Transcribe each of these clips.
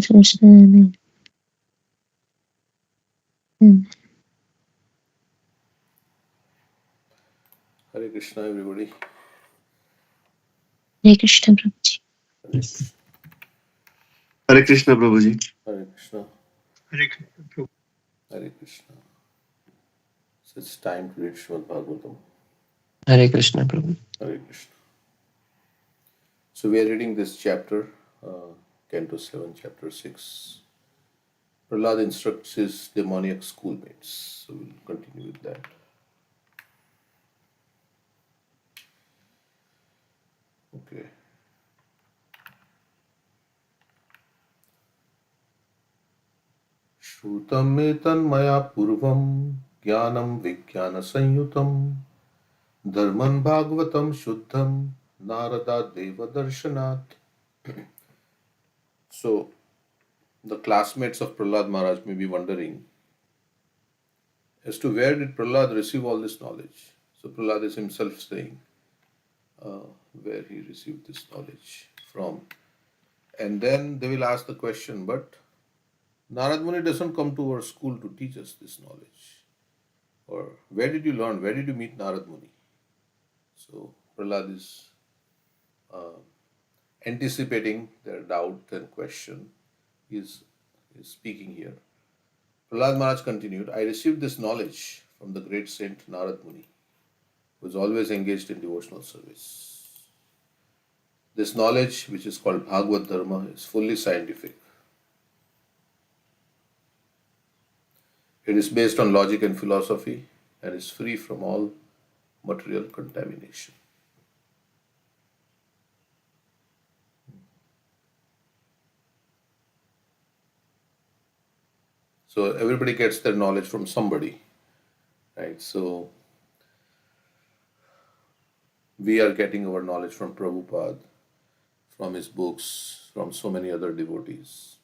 Krishna. Amen. Mm. Hare Krishna, everybody. Hare Krishna, Prabhuji. Hare Krishna. Hare Krishna, Prabhuji. Hare Krishna. Hare Krishna, Prabhu. Hare Krishna. So it's time to read Srimad Bhagavatam. Hare Krishna, Prabhu. Hare Krishna. So we are reading this chapter, Canto 7, Chapter 6. Prahlad instructs his demoniac schoolmates. So we'll continue with that. Okay. Shrutam etan maya purvam jnanam vijnana sanyutam dharman bhagavatam shuddham narada deva darshanat. So the classmates of Prahlad Maharaj may be wondering as to where did Prahlad receive all this knowledge. So Prahlad is himself saying where he received this knowledge from. And then they will ask the question, but Narad Muni doesn't come to our school to teach us this knowledge. Or where did you learn? Where did you meet Narad Muni? So Prahlad is anticipating their doubt and question. He is speaking here. Prahlad Maharaj continued, I received this knowledge from the great saint Narad Muni, who is always engaged in devotional service. This knowledge, which is called Bhagavad Dharma, is fully scientific. It is based on logic and philosophy and is free from all material contamination. So everybody gets their knowledge from somebody, right? So we are getting our knowledge from Prabhupada, from his books, from so many other devotees.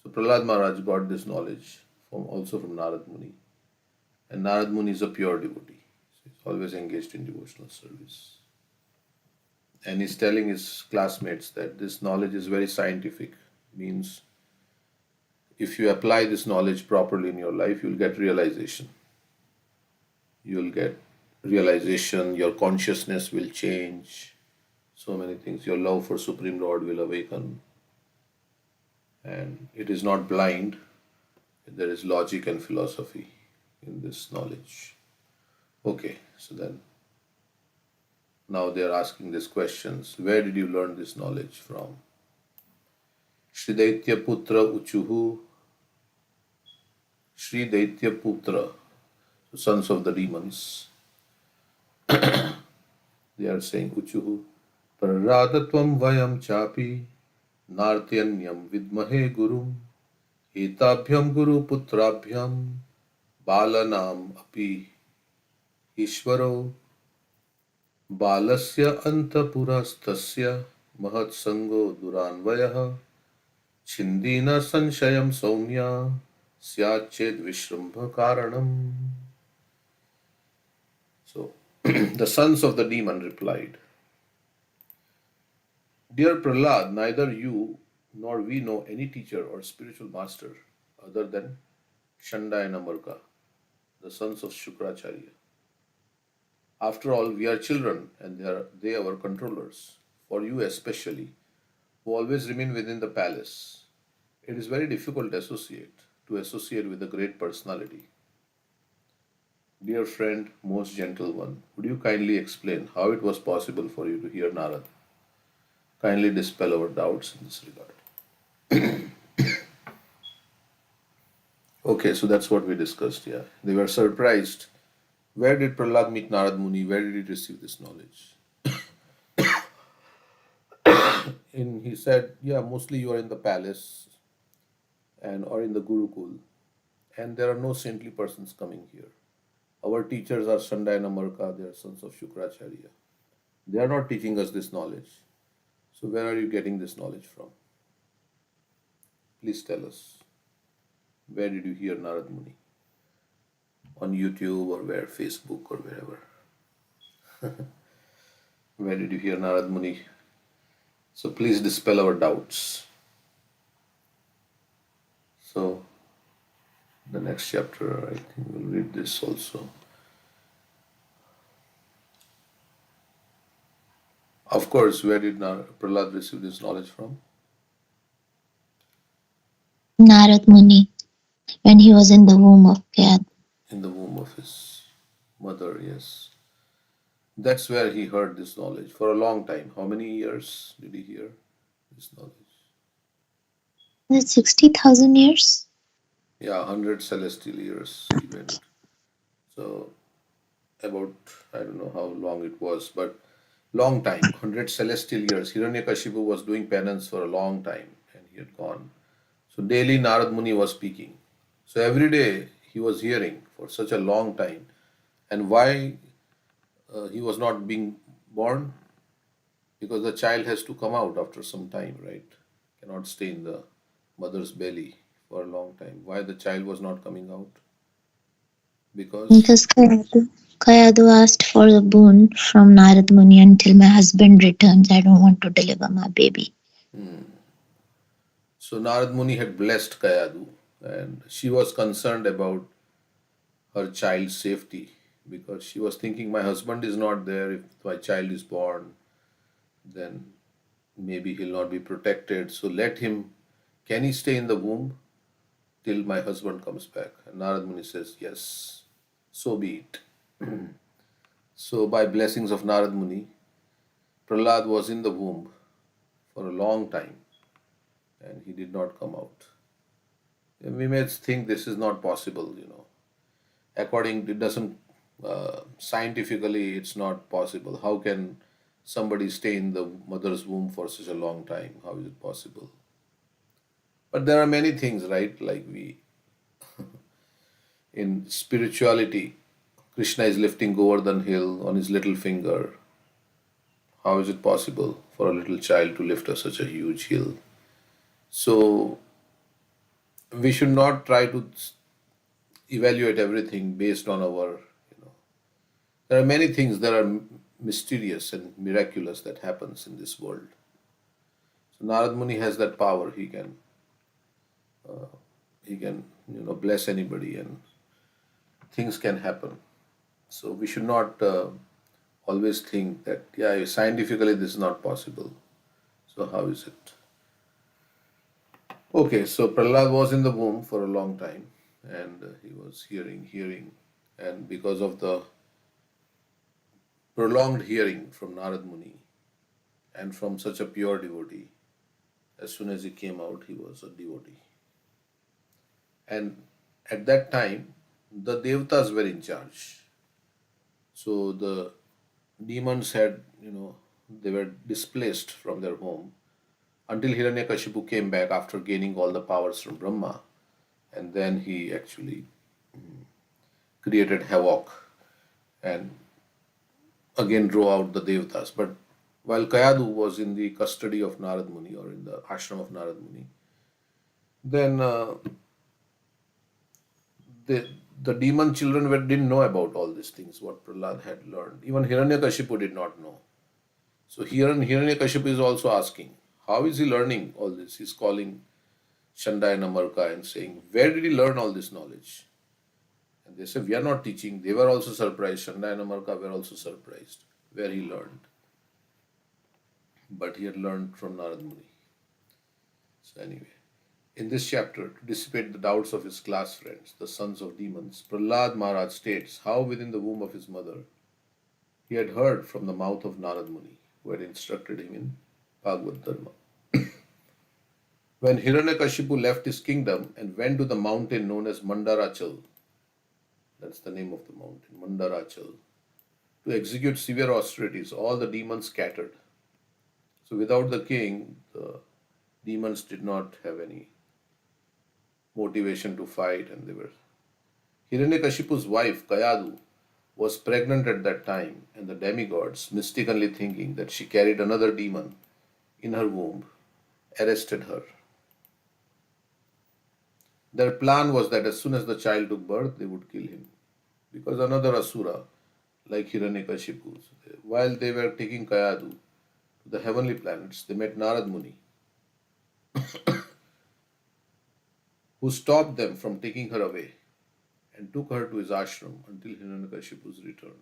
So Prahlad Maharaj got this knowledge also from Narad Muni. And Narad Muni is a pure devotee. So he's always engaged in devotional service. And he's telling his classmates that this knowledge is very scientific. Means if you apply this knowledge properly in your life, you'll get realization. You'll get realization, your consciousness will change, so many things. Your love for Supreme Lord will awaken. And it is not blind, there is logic and philosophy in this knowledge. Okay, so then now they are asking these questions. Where did you learn this knowledge from? Shri Daitya Putra Uchuhu. Shri Daitya Putra, sons of the demons. They are saying Uchuhu. Praradatvam vayam chapi nartyanyam vidmahe gurum etabhyam guru putrabhyam balanam api ishvaro balasya antapurastasya mahatsango duranvayah chindina sanshayam saumya syached vishrambha karanam. So the sons of the demon replied, Dear Prahlad, neither you nor we know any teacher or spiritual master other than Shanda and Amarka, the sons of Shukracharya. After all, we are children and they are our controllers. For you especially, who always remain within the palace, it is very difficult to associate with a great personality. Dear friend, most gentle one, would you kindly explain how it was possible for you to hear Narad? Kindly dispel our doubts in this regard. Okay, so that's what we discussed, yeah. They were surprised. Where did Prahlad meet Narad Muni? Where did he receive this knowledge? And he said, yeah, mostly you are in the palace and or in the Gurukul, and there are no saintly persons coming here. Our teachers are Sanda and Amarka, they are sons of Shukracharya. They are not teaching us this knowledge. So where are you getting this knowledge from? Please tell us. Where did you hear Narad Muni? On YouTube or where? Facebook or wherever? Where did you hear Narad Muni? So please dispel our doubts. So the next chapter, I think we'll read this also. Of course, where did Prahlad receive this knowledge from? Narad Muni, when he was in the womb of Kayad. In the womb of his mother, yes. That's where he heard this knowledge for a long time. How many years did he hear this knowledge? That's 60,000 years? Yeah, 100 celestial years he went. So, about, I don't know how long it was, but long time, 100 celestial years. Hiranyakashipu was doing penance for a long time and he had gone. So, daily Narad Muni was speaking. So, every day he was hearing for such a long time. And why he was not being born? Because the child has to come out after some time, right? Cannot stay in the mother's belly for a long time. Why the child was not coming out? Because Because Kayadu asked for the boon from Narad Muni until my husband returns. I don't want to deliver my baby. so Narad Muni had blessed Kayadu and she was concerned about her child's safety because she was thinking, my husband is not there. If my child is born, then maybe he'll not be protected. So let him, can he stay in the womb till my husband comes back? And Narad Muni says, yes, so be it. So, by blessings of Narad Muni, Prahlad was in the womb for a long time and he did not come out. And we may think this is not possible, According, it doesn't, scientifically, it's not possible. How can somebody stay in the mother's womb for such a long time? How is it possible? But there are many things, right? Like in spirituality, Krishna is lifting Govardhan hill on his little finger. How is it possible for a little child to lift such a huge hill? So we should not try to evaluate everything based on there are many things that are mysterious and miraculous that happens in this world. So Narad Muni has that power. He can bless anybody and things can happen. So we should not always think that, yeah, scientifically this is not possible. So how is it? Okay, so Prahlad was in the womb for a long time and he was hearing, and because of the prolonged hearing from Narad Muni and from such a pure devotee, as soon as he came out, he was a devotee. And at that time, the Devatas were in charge. So the demons they were displaced from their home until Hiranyakashipu came back after gaining all the powers from Brahma. And then he actually created havoc and again drove out the Devatas. But while Kayadu was in the custody of Narad Muni or in the ashram of Narad Muni, then the demon children didn't know about all these things, what Prahlad had learned. Even Hiranyakashipu did not know. So here Hiranyakashipu is also asking, how is he learning all this? He's calling Shandai and Amarka and saying, where did he learn all this knowledge? And they said, we are not teaching. They were also surprised. Shandai and Amarka were also surprised where he learned. But he had learned from Narad Muni. So anyway, in this chapter, to dissipate the doubts of his class friends, the sons of demons, Prahlad Maharaj states how within the womb of his mother he had heard from the mouth of Narad Muni, who had instructed him in Bhagavad Dharma. When Hiranyakashipu left his kingdom and went to the mountain known as Mandarachal, that's the name of the mountain, Mandarachal, to execute severe austerities, all the demons scattered. So without the king, the demons did not have any motivation to fight, and they were. Hiranyakashipu's wife, Kayadu, was pregnant at that time, and the demigods, mistakenly thinking that she carried another demon in her womb, arrested her. Their plan was that as soon as the child took birth, they would kill him. Because another Asura, like Hiranyakashipu, while they were taking Kayadu to the heavenly planets, they met Narad Muni. who stopped them from taking her away and took her to his ashram until Hiranyakashipu's return.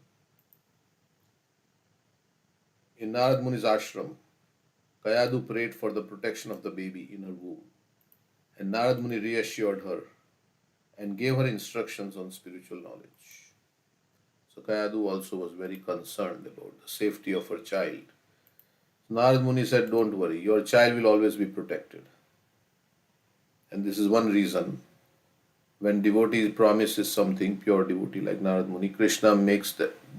In Narad Muni's ashram, Kayadu prayed for the protection of the baby in her womb, and Narad Muni reassured her and gave her instructions on spiritual knowledge. So Kayadu also was very concerned about the safety of her child. Narad Muni said, "Don't worry, your child will always be protected." And this is one reason when devotee promises something, pure devotee like Narad Muni, Krishna makes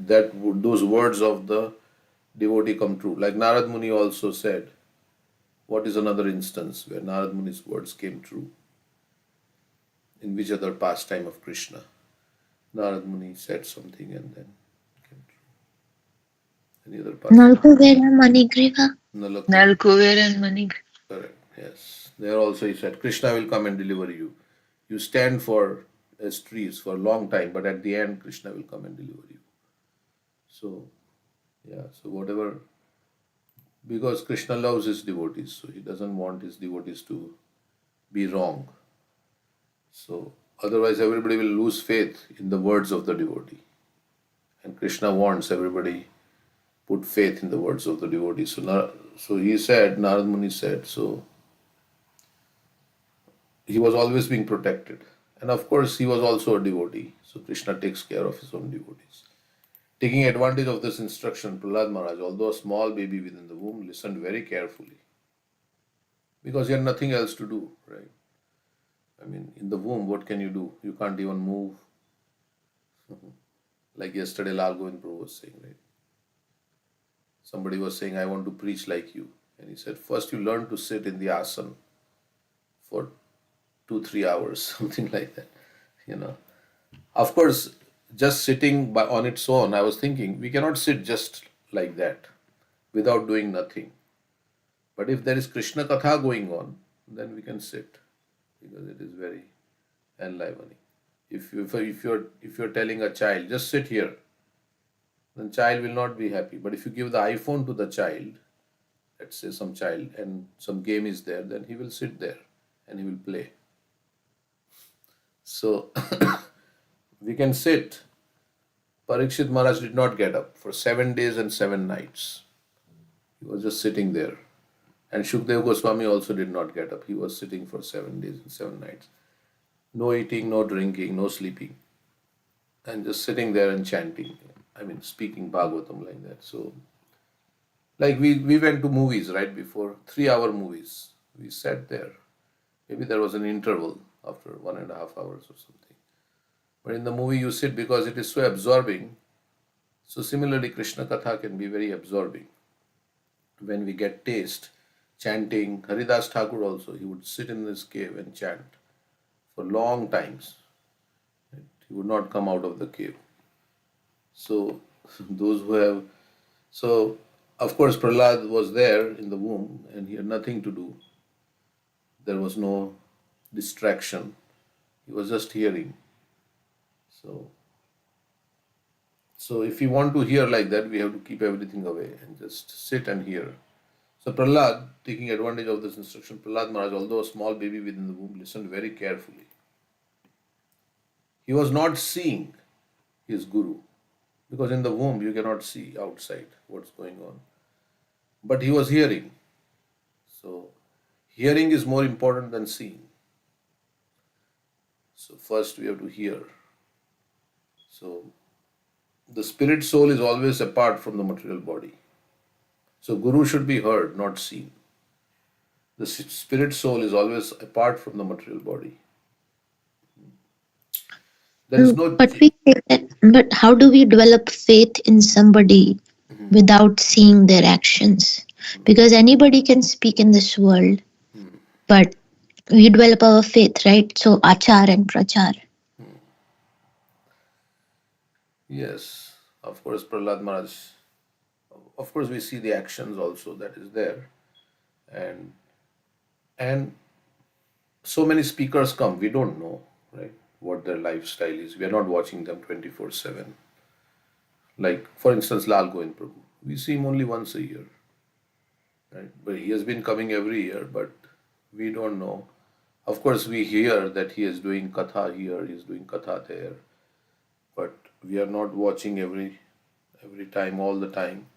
those words of the devotee come true. Like Narad Muni also said, what is another instance where Narad Muni's words came true? In which other pastime of Krishna? Narad Muni said something and then came true. Any other pastime? Nalkuvera Manigriva. Nalakku. Nalkuvera and Manik. Correct. Yes. There also he said, Krishna will come and deliver you. You stand for as trees for a long time, but at the end, Krishna will come and deliver you. So, yeah. So whatever, because Krishna loves his devotees, so he doesn't want his devotees to be wrong. So otherwise, everybody will lose faith in the words of the devotee. And Krishna wants everybody put faith in the words of the devotee. So he said, Narad Muni said, so he was always being protected. And of course, he was also a devotee. So Krishna takes care of his own devotees. Taking advantage of this instruction, Prahlad Maharaj, although a small baby within the womb, listened very carefully. Because he had nothing else to do, right? I mean, in the womb, what can you do? You can't even move. Like yesterday, Lal Govind Prabhu was saying, right? Somebody was saying, I want to preach like you. And he said, first you learn to sit in the asana for 2-3 hours, something like that. You know. Of course, just sitting on its own, I was thinking, we cannot sit just like that without doing nothing. But if there is Krishna Katha going on, then we can sit because it is very enlivening. If you're telling a child, just sit here, then child will not be happy. But if you give the iPhone to the child, let's say some child, and some game is there, then he will sit there and he will play. So we can sit. Parikshit Maharaj did not get up for 7 days and 7 nights. He was just sitting there. And Shukdev Goswami also did not get up. He was sitting for 7 days and 7 nights. No eating, no drinking, no sleeping. And just sitting there and chanting. I mean, speaking Bhagavatam like that. So, like we went to movies right before, 3-hour movies. We sat there. Maybe there was an interval after 1.5 hours or something. But in the movie you sit because it is so absorbing. So similarly, Krishna Katha can be very absorbing. When we get taste, chanting, Haridas Thakur also, he would sit in this cave and chant for long times. He would not come out of the cave. So those who have, so of course Prahlad was there in the womb and he had nothing to do. There was no distraction. He was just hearing. So if we want to hear like that, we have to keep everything away and just sit and hear. So Prahlad, taking advantage of this instruction, Prahlad Maharaj, although a small baby within the womb, listened very carefully. He was not seeing his guru, because in the womb you cannot see outside what's going on. But he was hearing. So hearing is more important than seeing. So first we have to hear. So the spirit soul is always apart from the material body. So Guru should be heard, not seen. The spirit soul is always apart from the material body. There is no. But we say that, but how do we develop faith in somebody without seeing their actions? Because anybody can speak in this world, but we develop our faith, right? So achar and prachar. Yes, of course, Prahlad Maharaj. Of course, we see the actions also that is there, and so many speakers come. We don't know, right, what their lifestyle is. We are not watching them 24/7. Like for instance, Lal Govind Prabhu. We see him only once a year, right? But he has been coming every year, but we don't know. Of course, we hear that he is doing katha here, he is doing katha there, but we are not watching every time, all the time,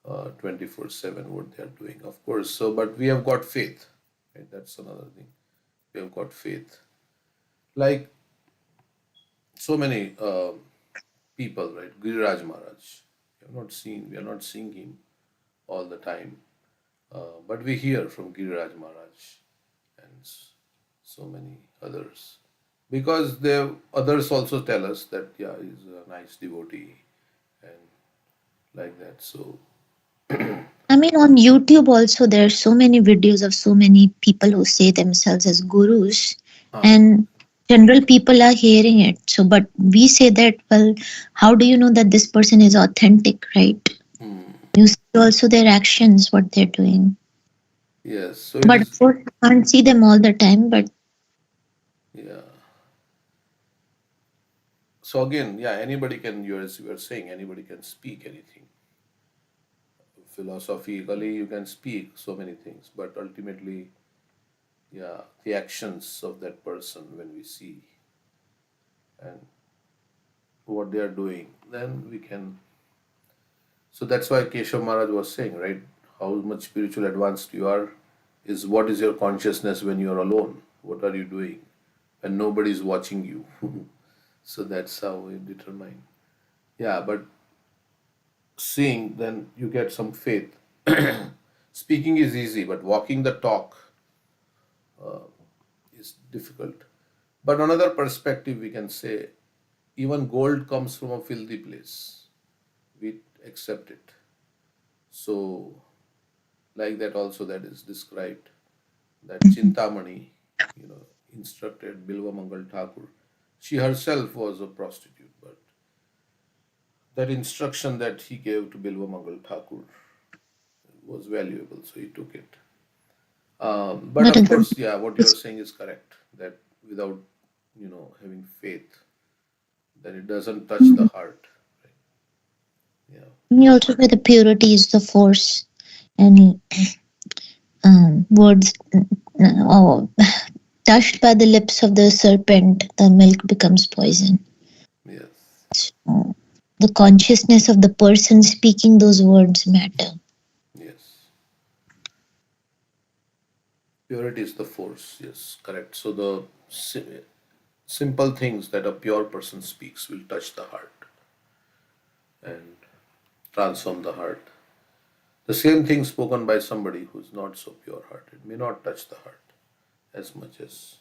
24/7 what they are doing. Of course, so but we have got faith, right? That's another thing. We have got faith. Like so many people, right? Giriraj Maharaj. We are not seeing him all the time, but we hear from Giriraj Maharaj and so many others. Because the others also tell us that yeah, he's a nice devotee and like that. So I mean, on YouTube also, there are so many videos of so many people who say themselves as gurus, ah, and general people are hearing it. So, but we say that, well, how do you know that this person is authentic, right? hmm, You see also their actions, what they're doing. yes. So it But of is course, you can't see them all the time. But yeah. So again, yeah, anybody can. As you are saying, anybody can speak anything. Philosophically, you can speak so many things, but ultimately, yeah, the actions of that person when we see and what they are doing, then we can. So that's why Keshav Maharaj was saying, right? How much spiritual advanced you are is what is your consciousness when you are alone? What are you doing? And nobody is watching you. So that's how we determine. Yeah, but seeing, then you get some faith. Speaking is easy, but walking the talk is difficult. But another perspective, we can say, even gold comes from a filthy place. We accept it. So, like that also that is described, that Chintamani, instructed Bilva Mangal Thakur. She herself was a prostitute, but that instruction that he gave to Bilva Mangal Thakur was valuable, so he took it. But but of again, course, yeah, what you are saying is correct. That without, having faith, then it doesn't touch the heart. Yeah. we also say the purity is the force, and words oh, touched by the lips of the serpent, the milk becomes poison. Yes. So, the consciousness of the person speaking those words matter. Yes. Purity is the force. Yes, correct. So the simple things that a pure person speaks will touch the heart and transform the heart. The same thing spoken by somebody who's not so pure hearted may not touch the heart as much as.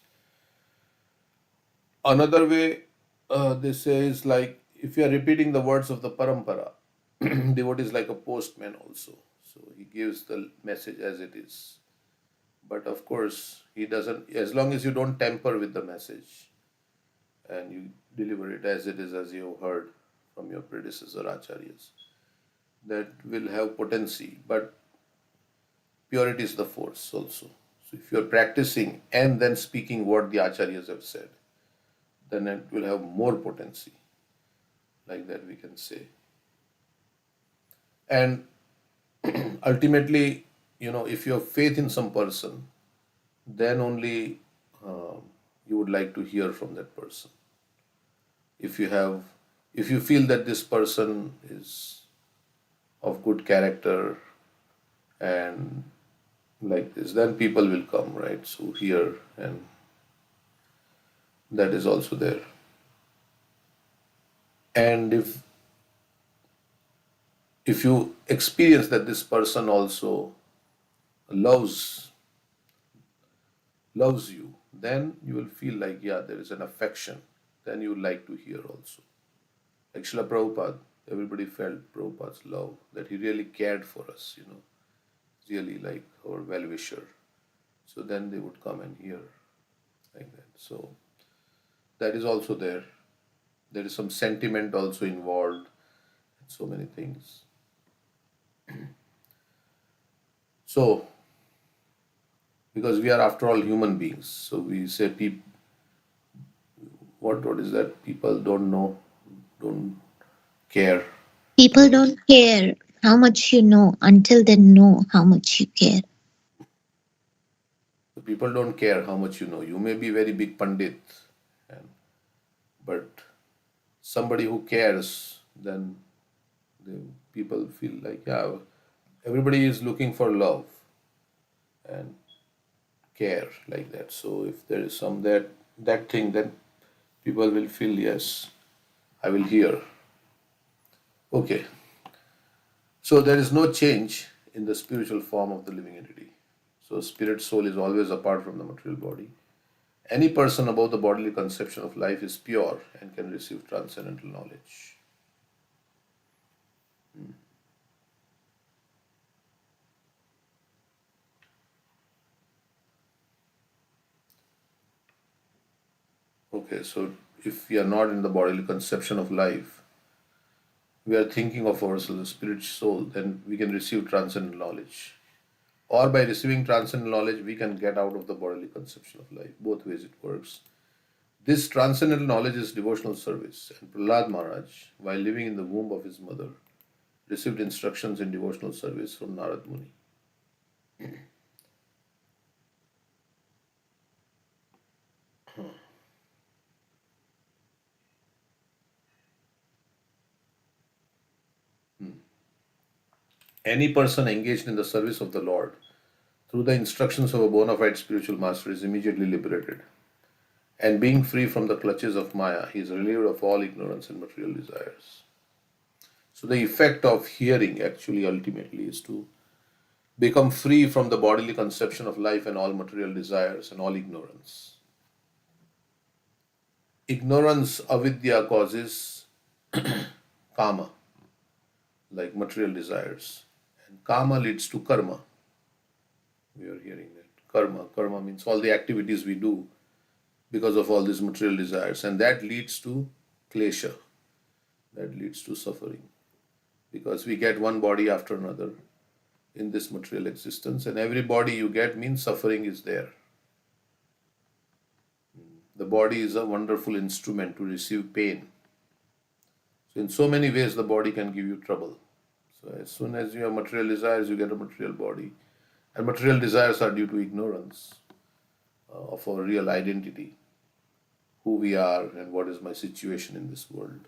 Another way they say is like if you are repeating the words of the parampara, devotee is like a postman also. So he gives the message as it is. But of course, he doesn't, as long as you don't tamper with the message and you deliver it as it is, as you heard from your predecessor acharyas, that will have potency. But purity is the force also. So if you're practicing and then speaking what the acharyas have said, then it will have more potency, like that we can say. And ultimately, if you have faith in some person, then only you would like to hear from that person. If you have, if you feel that this person is of good character and like this, then people will come, right? So here, and that is also there. And if you experience that this person also loves loves you, then you will feel like, yeah, there is an affection. Then you will like to hear also. Like Srila Prabhupada, everybody felt Prabhupada's love, that he really cared for us, really like our well wisher. So then they would come and hear like that. So that is also there. There is some sentiment also involved, so many things. So, because we are after all human beings, so we say people, what is that? People don't know, don't care. People don't care how much you know until they know how much you care. So people don't care how much you know. You may be very big pandit, and but somebody who cares, then the people feel like, yeah, everybody is looking for love and care like that. So if there is some that thing, then people will feel, yes, I will hear. Okay. So there is no change in the spiritual form of the living entity. So spirit soul is always apart from the material body. Any person above the bodily conception of life is pure and can receive transcendental knowledge. Okay, so if we are not in the bodily conception of life, we are thinking of ourselves as spirit soul, then we can receive transcendental knowledge. Or by receiving transcendental knowledge, we can get out of the bodily conception of life. Both ways it works. This transcendental knowledge is devotional service, and Prahlad Maharaj, while living in the womb of his mother, received instructions in devotional service from Narad Muni. Any person engaged in the service of the Lord through the instructions of a bona fide spiritual master is immediately liberated. And being free from the clutches of Maya, he is relieved of all ignorance and material desires. So, the effect of hearing actually ultimately is to become free from the bodily conception of life and all material desires and all ignorance. Ignorance, avidya, causes kama, like material desires. And kama leads to karma. We are hearing that. Karma. Karma means all the activities we do because of all these material desires. And that leads to klesha. That leads to suffering. Because we get one body after another in this material existence, and every body you get means suffering is there. The body is a wonderful instrument to receive pain. So, in so many ways, the body can give you trouble. So, as soon as you have material desires, you get a material body. And material desires are due to ignorance of our real identity, who we are, and what is my situation in this world.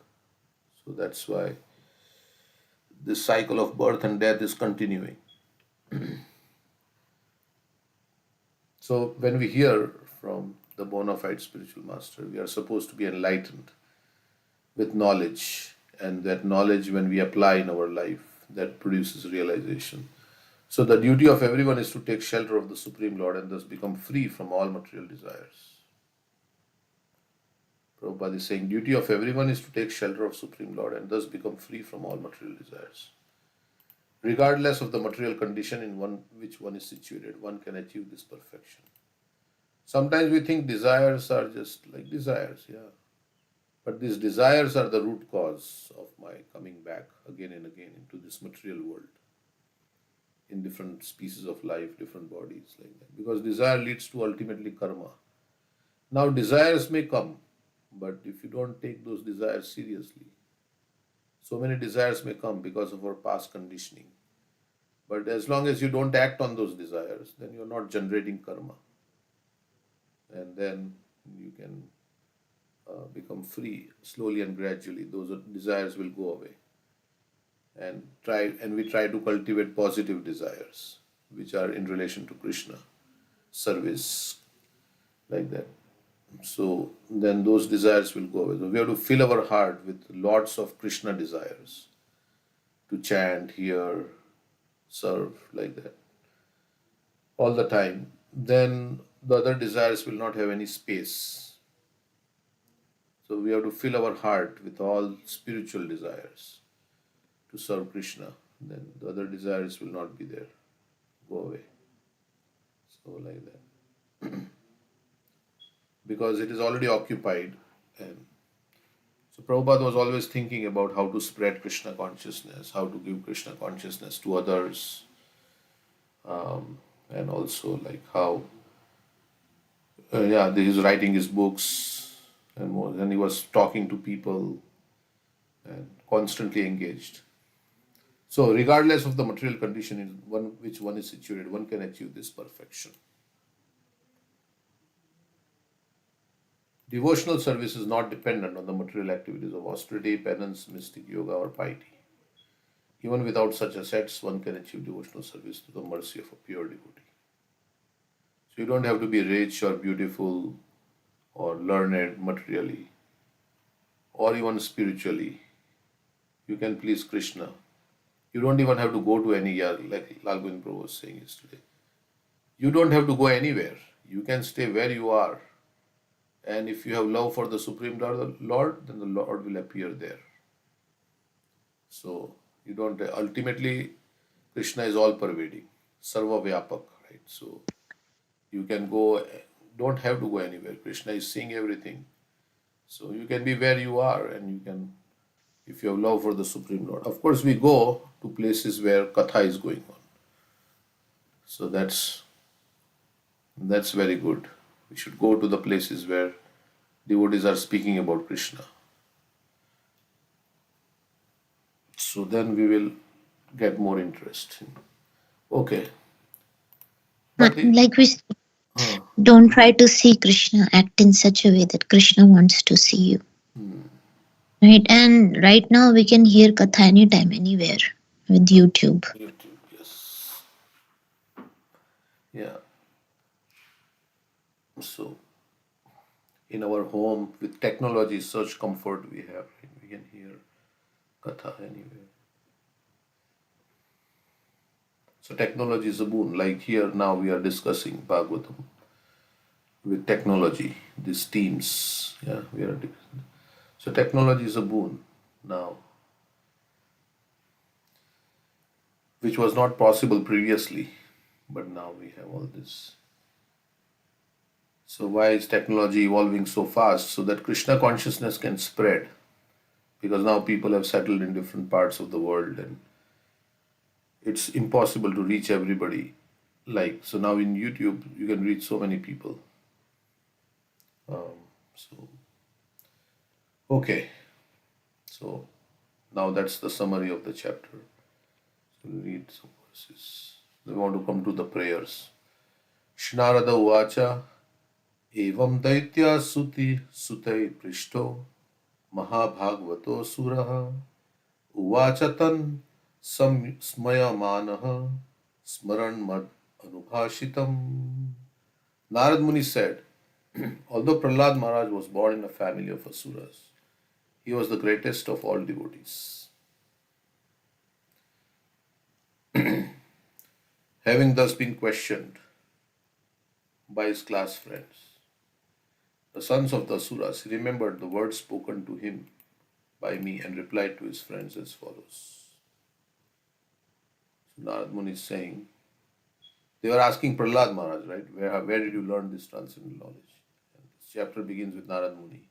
So, that's why this cycle of birth and death is continuing. So, when we hear from the bona fide spiritual master, we are supposed to be enlightened with knowledge, and that knowledge, when we apply in our life, that produces realization. So, the duty of everyone is to take shelter of the Supreme Lord and thus become free from all material desires. Prabhupada is saying, duty of everyone is to take shelter of Supreme Lord and thus become free from all material desires. Regardless of the material condition in which one is situated, one can achieve this perfection. Sometimes we think desires are just like desires, yeah. But these desires are the root cause of my coming back again and again into this material world, in different species of life, different bodies, like that. Because desire leads to ultimately karma. Now, desires may come, but if you don't take those desires seriously, so many desires may come because of our past conditioning. But as long as you don't act on those desires, then you're not generating karma. And then you can become free slowly and gradually. Those desires will go away. And we try to cultivate positive desires, which are in relation to Krishna, service, like that. So then those desires will go away. So we have to fill our heart with lots of Krishna desires to chant, hear, serve, like that, all the time. Then the other desires will not have any space. So we have to fill our heart with all spiritual desires to serve Krishna. Then the other desires will not be there, go away. So like that. Because it is already occupied. And so Prabhupada was always thinking about how to spread Krishna consciousness, how to give Krishna consciousness to others, and also like how, he was writing his books and more, and he was talking to people and constantly engaged. So, regardless of the material condition in which one is situated, one can achieve this perfection. Devotional service is not dependent on the material activities of austerity, penance, mystic yoga, or piety. Even without such assets, one can achieve devotional service to the mercy of a pure devotee. So you don't have to be rich or beautiful or learned materially or even spiritually. You can please Krishna. You don't even have to go to any yard, like Lal Govind Prabhu was saying yesterday. You don't have to go anywhere. You can stay where you are. And if you have love for the Supreme Lord, then the Lord will appear there. So you don't ultimately Krishna is all pervading, Sarva Vyapak, right? So you can go, don't have to go anywhere. Krishna is seeing everything. So you can be where you are and you can, if you have love for the Supreme Lord. Of course, we go to places where Katha is going on. So that's very good. We should go to the places where devotees are speaking about Krishna. So then we will get more interest. Okay. But Like we uh, don't try to see Krishna, act in such a way that Krishna wants to see you. Right? And right now we can hear Katha anytime, anywhere with YouTube. YouTube, yes. Yeah. So in our home with technology, such comfort we have. Right? We can hear Katha anywhere. So technology is a boon. Like here now we are discussing Bhagavatam with technology, these teams. Yeah, we are. So technology is a boon now, which was not possible previously, but now we have all this. So why is technology evolving so fast? So that Krishna consciousness can spread, because now people have settled in different parts of the world and it's impossible to reach everybody. Like, so now in YouTube you can reach so many people. So okay, so now that's the summary of the chapter. So we'll read some verses. We want to come to the prayers. Shnarada Uvacha Evam Daitya Suti Sutai Prishto Mahabhagavato Suraha Uvachatan Smayamanaha Smaran Mad Anubhashitam. Narad Muni said, although Prahlad Maharaj was born in a family of asuras, he was the greatest of all devotees. Having thus been questioned by his class friends, the sons of the asuras, he remembered the words spoken to him by me and replied to his friends as follows. So Narad Muni is saying, they were asking Prahlad Maharaj, right? Where did you learn this transcendental knowledge? And this chapter begins with Narad Muni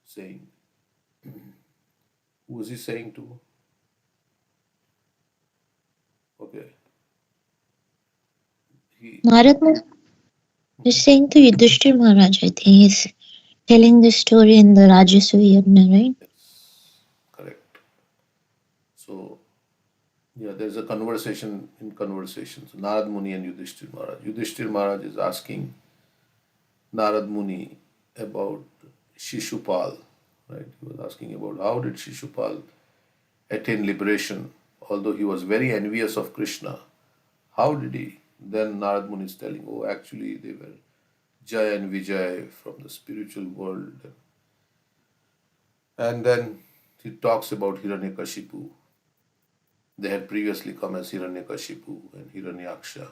saying, who was he saying to? Okay. Narad is saying to Yudhishthir Maharaj, I think he's telling this story in the Rajasuya Yajna, right? Yes, correct. So, yeah, there's a conversation in conversations. Narad Muni and Yudhishthir Maharaj. Yudhishthir Maharaj is asking Narad Muni about Shishupal, right? He was asking about how did Shishupal attain liberation, although he was very envious of Krishna. How did he? Then Narad Muni is telling, oh, actually they were Jaya and Vijay from the spiritual world. And then he talks about Hiranyakashipu. They had previously come as Hiranyakashipu and Hiranyaksha.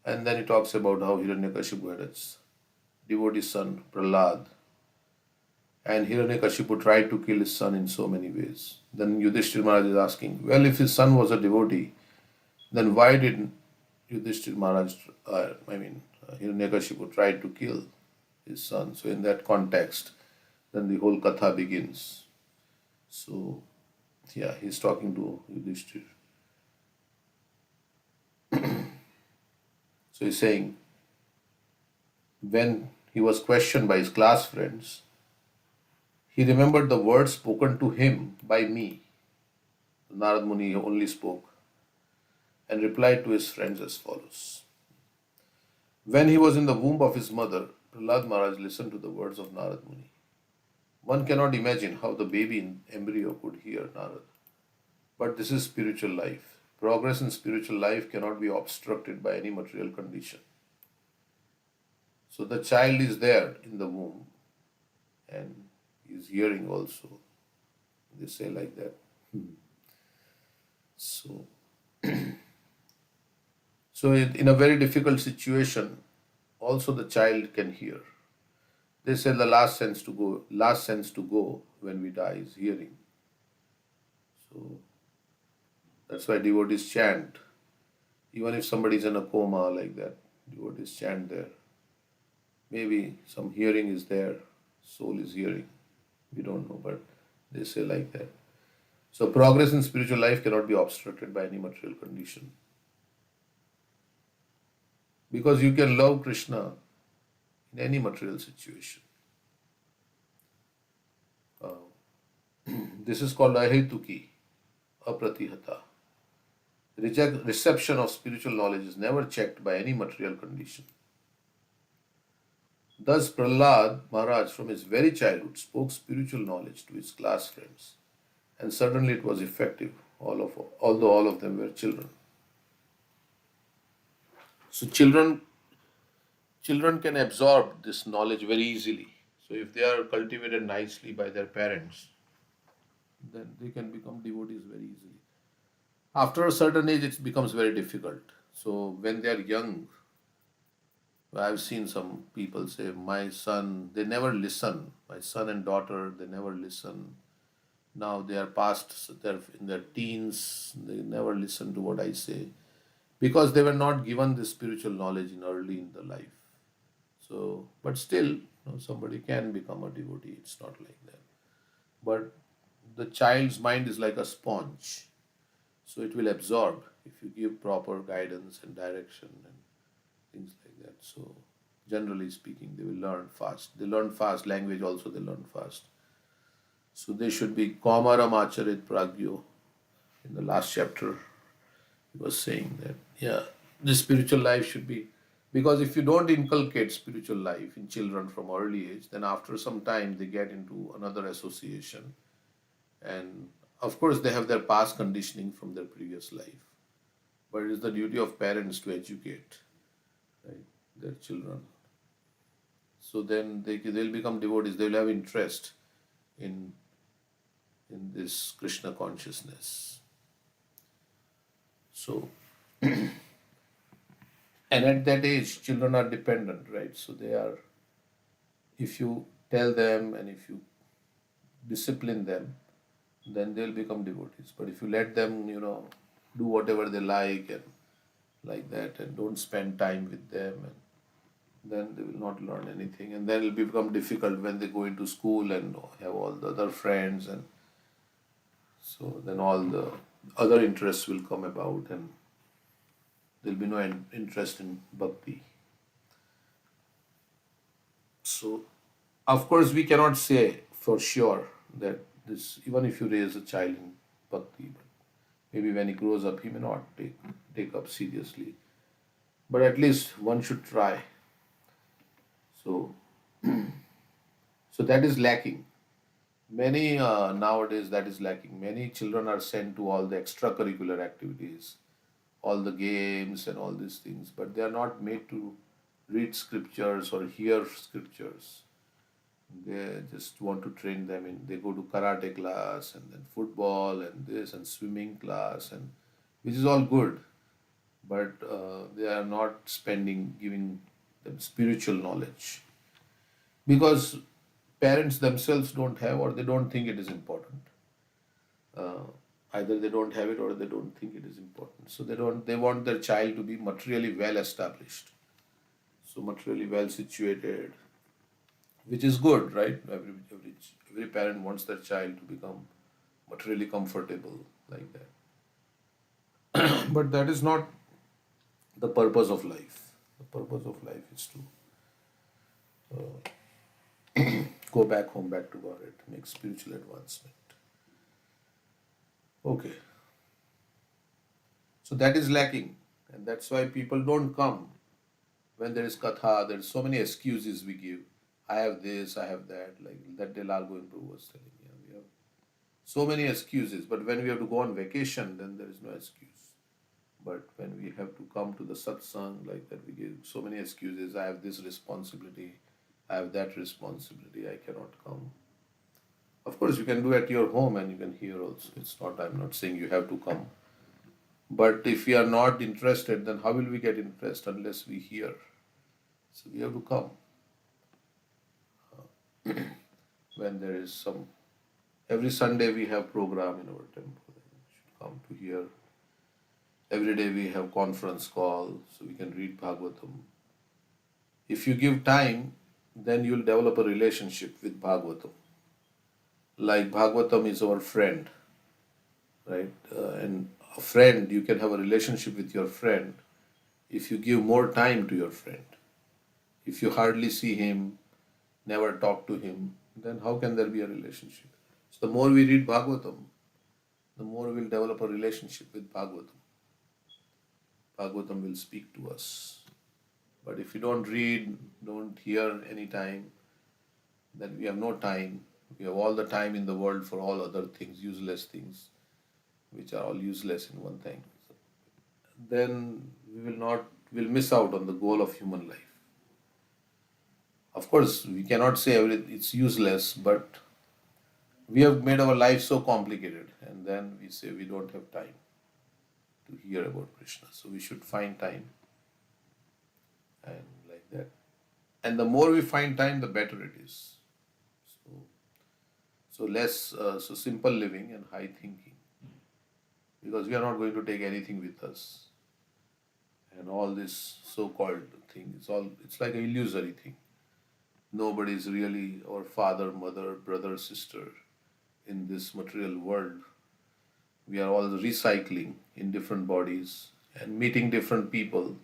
And then he talks about how Hiranyakashipu had its devotee son Prahlad. And Hiranyakashipu tried to kill his son in so many ways. Then Yudhishthir Maharaj is asking, well, if his son was a devotee, then why did Yudhishthir Maharaj, Hiranyakashipu tried to kill his son? So in that context, then the whole katha begins. So, yeah, he's talking to Yudhishthir. So he's saying, when he was questioned by his class friends, he remembered the words spoken to him by me. Narad Muni only spoke and replied to his friends as follows. When he was in the womb of his mother, Prahlad Maharaj listened to the words of Narad Muni. One cannot imagine how the baby in embryo could hear Narad. But this is spiritual life. Progress in spiritual life cannot be obstructed by any material condition. So the child is there in the womb and he is hearing also. They say like that. So, in a very difficult situation, also the child can hear. They say the last sense to go when we die is hearing. So that's why devotees chant. Even if somebody is in a coma like that, devotees chant there. Maybe some hearing is there, soul is hearing. We don't know, but they say like that. So progress in spiritual life cannot be obstructed by any material condition. Because you can love Krishna in any material situation. This is called ahetuki, apratihata. Reception of spiritual knowledge is never checked by any material condition. Thus, Prahlad Maharaj, from his very childhood, spoke spiritual knowledge to his class friends, and certainly it was effective, although all of them were children. So, children can absorb this knowledge very easily. So, if they are cultivated nicely by their parents, then they can become devotees very easily. After a certain age, it becomes very difficult. So, when they are young, I've seen some people say, my son, they never listen. My son and daughter, they never listen. Now they are past, so they're in their teens, they never listen to what I say because they were not given this spiritual knowledge in early in the life. So, but still, somebody can become a devotee. It's not like that. But the child's mind is like a sponge, so it will absorb if you give proper guidance and direction and things like that. So, generally speaking, they will learn fast. They learn fast. Language also they learn fast. So they should be Kamaram Acharit Pragyo. In the last chapter, he was saying that, yeah, the spiritual life should be, because if you don't inculcate spiritual life in children from early age, then after some time they get into another association. And of course, they have their past conditioning from their previous life. But it is the duty of parents to educate, right, their children. So then they'll become devotees, they'll have interest in, in this Krishna consciousness. So, and at that age, children are dependent, right? So they are, if you tell them and if you discipline them, then they'll become devotees. But if you let them, do whatever they like and like that, and don't spend time with them, and then they will not learn anything. And then it'll become difficult when they go into school and have all the other friends, and so then all the other interests will come about, and there'll be no interest in bhakti. So, of course, we cannot say for sure that this, even if you raise a child in bhakti, but maybe when he grows up, he may not take up seriously. But at least one should try. So, so that is lacking. Many nowadays that is lacking. Many children are sent to all the extracurricular activities, all the games and all these things, but they are not made to read scriptures or hear scriptures. They just want to train them in. They go to karate class and then football and this and swimming class, and which is all good, but they are not giving them spiritual knowledge because parents themselves don't have, or they don't think it is important. Uh, Either they don't have it or they don't think it is important. So they want their child to be materially well established, so materially well situated, which is good, right? Every parent wants their child to become materially comfortable like that. But that is not the purpose of life. The purpose of life is to go back home, back to God, make spiritual advancement. Okay. So that is lacking, and that's why people don't come When there is katha, there's so many excuses we give. I have this, I have that. Like that day Lal Govind Prabhu was telling me, we have so many excuses. But when we have to go on vacation, then there is no excuse. But when we have to come to the satsang, like that, we give so many excuses. I have this responsibility, I have that responsibility, I cannot come. Of course, you can do at your home and you can hear also. It's not, I'm not saying you have to come. But if we are not interested, then how will we get interest unless we hear? So we have to come when there is some. Every Sunday we have program in our temple. You should come to hear. Every day we have conference call, so we can read Bhagavatam. If you give time, then you will develop a relationship with Bhagavatam. Like Bhagavatam is our friend, right? And a friend, you can have a relationship with your friend if you give more time to your friend. If you hardly see him, never talk to him, then how can there be a relationship? So the more we read Bhagavatam, the more we'll develop a relationship with Bhagavatam. Bhagavatam will speak to us. But if you don't read, don't hear any time, then we have no time. We have all the time in the world for all other things, useless things, which are all useless in one thing. Then we'll miss out on the goal of human life. Of course, we cannot say it's useless, but we have made our life so complicated, and then we say we don't have time to hear about Krishna. So we should find time, and like that. And the more we find time, the better it is. So less, so simple living and high thinking, because we are not going to take anything with us. And all this so-called thing, it's like an illusory thing. Nobody is really our father, mother, brother, sister in this material world. We are all recycling in different bodies and meeting different people,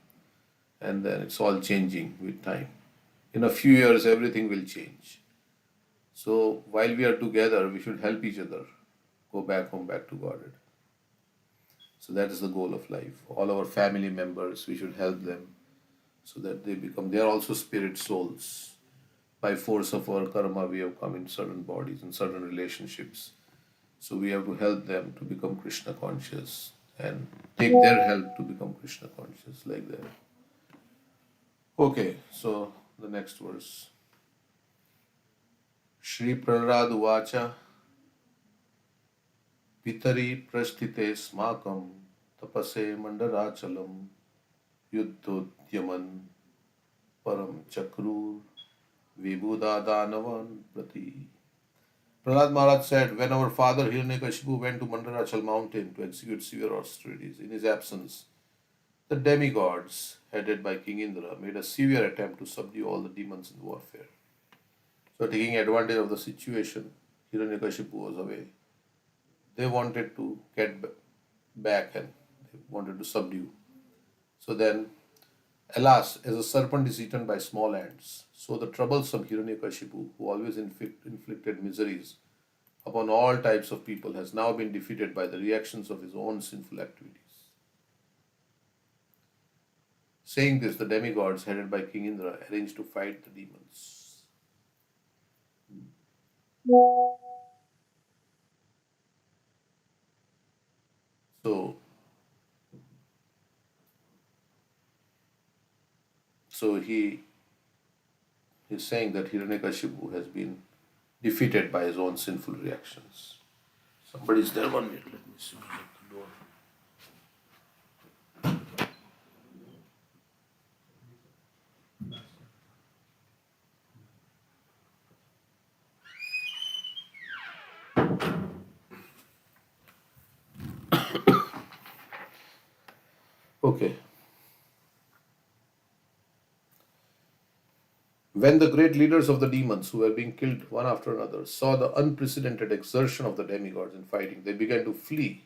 and then it's all changing with time. In a few years, everything will change. So while we are together, we should help each other go back home, back to Godhead. So that is the goal of life. All our family members, we should help them so that they are also spirit souls. By force of our karma, we have come in certain bodies, in certain relationships. So we have to help them to become Krishna conscious and take their help to become Krishna conscious, like that. Okay, so the next verse. Shri Prahlad Uvacha Pitari Prasthite Smakam Tapase Mandarachalam Yuddhodyaman Param Chakrur Vibhudadanavan Prati. Prahlad Maharaj said, when our father Hiranyakashipu went to Mandarachal mountain to execute severe austerities, in his absence, the demigods, headed by King Indra, made a severe attempt to subdue all the demons in warfare. So, taking advantage of the situation, Hiranyakashipu was away. They wanted to get back and they wanted to subdue. So then, alas, as a serpent is eaten by small ants, so the troublesome Hiranyakashipu, who always inflicted miseries upon all types of people, has now been defeated by the reactions of his own sinful activities. Saying this, the demigods, headed by King Indra, arranged to fight the demons. So, he is saying that Hiranyakashipu has been defeated by his own sinful reactions. Somebody's there, 1 minute, let me see the door. Okay. When the great leaders of the demons, who were being killed one after another, saw the unprecedented exertion of the demigods in fighting, they began to flee,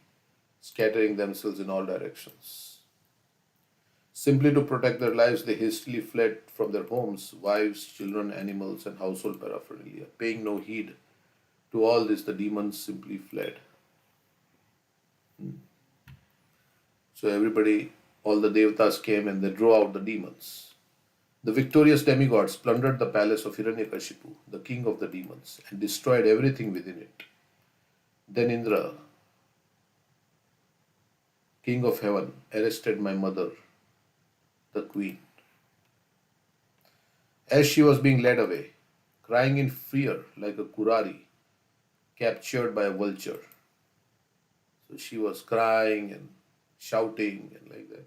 scattering themselves in all directions. Simply to protect their lives, they hastily fled from their homes, wives, children, animals, and household paraphernalia. Paying no heed to all this, the demons simply fled. So everybody, all the devatas came and they drove out the demons. The victorious demigods plundered the palace of Hiranyakashipu, the king of the demons, and destroyed everything within it. Then Indra, king of heaven, arrested my mother, the queen. As she was being led away, crying in fear like a kurari captured by a vulture. So she was crying and shouting and like that.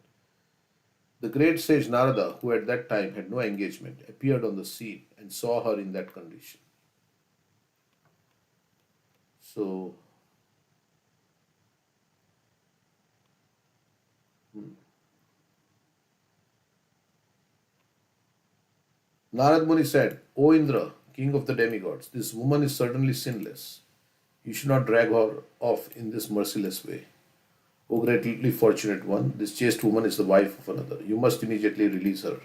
The great sage Narada, who at that time had no engagement, appeared on the scene and saw her in that condition. So, Narad Muni said, O Indra, king of the demigods, this woman is certainly sinless. You should not drag her off in this merciless way. O greatly fortunate one, this chaste woman is the wife of another. You must immediately release her.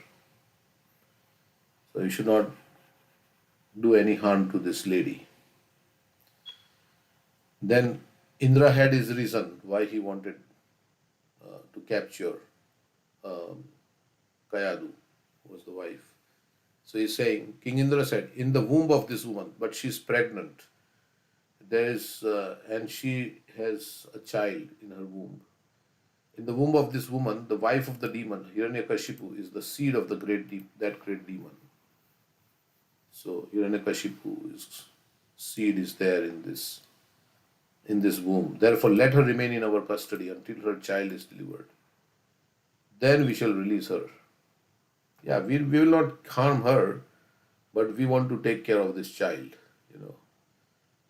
So you should not do any harm to this lady. Then Indra had his reason why he wanted to capture um, Kayadu, who was the wife. So he's saying, King Indra said, in the womb of this woman, but she's pregnant. There is, and she has a child in her womb. In the womb of this woman, the wife of the demon, Hiranyakashipu, is the seed of the that great demon. So Hiranyakashipu's seed is there in this womb. Therefore, let her remain in our custody until her child is delivered. Then we shall release her. Yeah, we will not harm her, but we want to take care of this child. You know,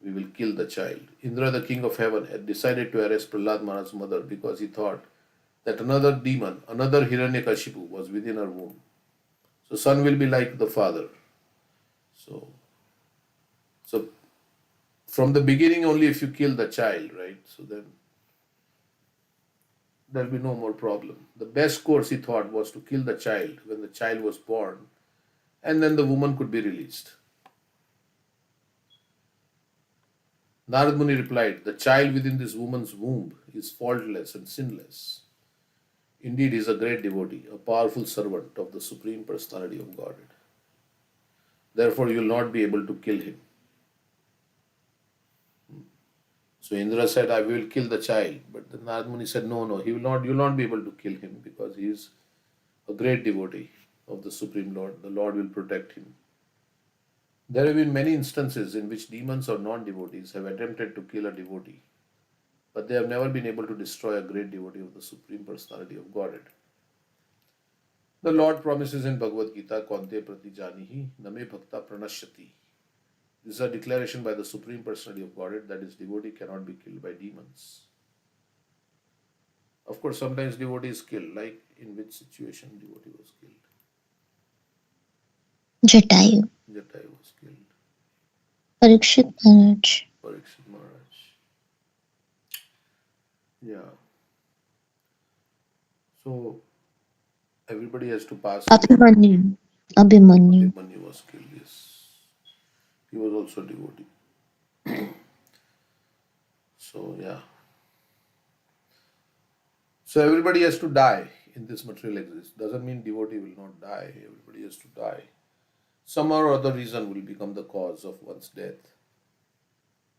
we will kill the child. Indra, the king of heaven, had decided to arrest Prahlad Maharaj's mother because he thought that another demon, another Hiranyakashipu, was within her womb. So son will be like the father. So, so from the beginning, only if you kill the child, right? So then there'll be no more problem. The best course, he thought, was to kill the child when the child was born, and then the woman could be released. Narad Muni replied, the child within this woman's womb is faultless and sinless. Indeed, he is a great devotee, a powerful servant of the Supreme Personality of Godhead. Therefore, you will not be able to kill him. So Indra said, I will kill the child. But the Narad Muni said, no, you will not be able to kill him because he is a great devotee of the Supreme Lord. The Lord will protect him. There have been many instances in which demons or non-devotees have attempted to kill a devotee, but they have never been able to destroy a great devotee of the Supreme Personality of Godhead. The Lord promises in Bhagavad Gita, Kaunte prati janihi name bhakta pranashyati. This is a declaration by the Supreme Personality of Godhead that his devotee cannot be killed by demons. Of course, sometimes devotee is killed, like in which situation devotee was killed. Jatayu. Jatayu was killed. Parikshit Maharaj. Parikshit Maharaj. Yeah. So everybody has to pass away. Abhimanyu. Abhimanyu. Abhimanyu was killed, yes. He was also a devotee. So, yeah. So, everybody has to die in this material existence. Doesn't mean devotee will not die. Everybody has to die. Some or other reason will become the cause of one's death.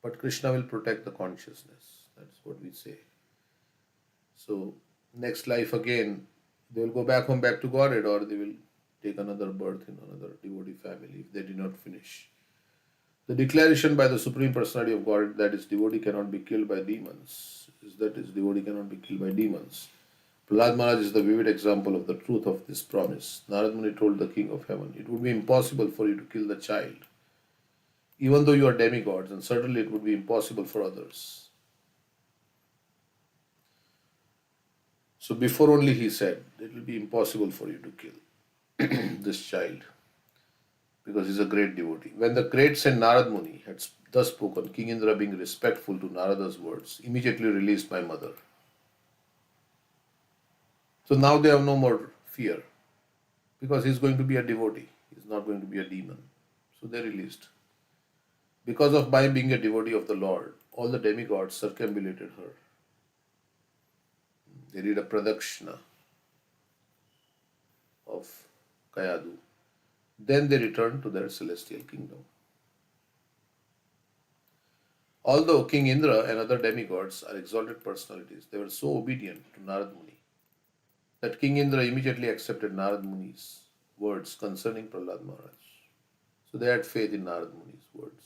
But Krishna will protect the consciousness. That's what we say. So, next life again, they will go back home, back to Godhead, or they will take another birth in another devotee family if they did not finish. The declaration by the Supreme Personality of God that his devotee cannot be killed by demons is that his devotee cannot be killed by demons. Prahlad Maharaj is the vivid example of the truth of this promise. Narad Muni told the King of Heaven, it would be impossible for you to kill the child, even though you are demigods, and certainly it would be impossible for others. So before only he said, it will be impossible for you to kill this child, because he is a great devotee. When the great saint Narad Muni had thus spoken, King Indra, being respectful to Narada's words, immediately released my mother. So now they have no more fear, because he is going to be a devotee. He is not going to be a demon. So they released. Because of by being a devotee of the Lord, all the demigods circumambulated her. They did a pradakshina of Kayadu. Then they return to their celestial kingdom. Although King Indra and other demigods are exalted personalities, they were so obedient to Narad Muni that King Indra immediately accepted Narad Muni's words concerning Prahlad Maharaj. So they had faith in Narad Muni's words.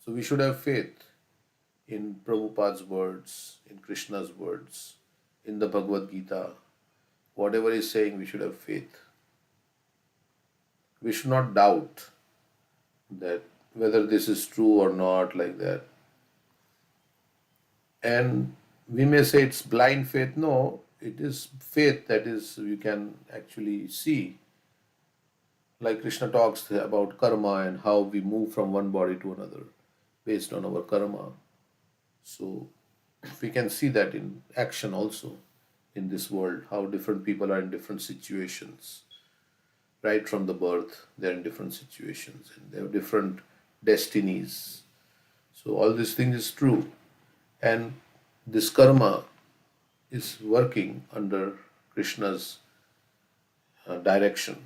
So we should have faith in Prabhupada's words, in Krishna's words, in the Bhagavad Gita. Whatever he's saying, we should have faith. We should not doubt that whether this is true or not, like that. And we may say it's blind faith. No, it is faith that is you can actually see. Like Krishna talks about karma and how we move from one body to another based on our karma. So we can see that in action also in this world, how different people are in different situations. Right from the birth, they're in different situations and they have different destinies. So all these things is true. And this karma is working under Krishna's direction.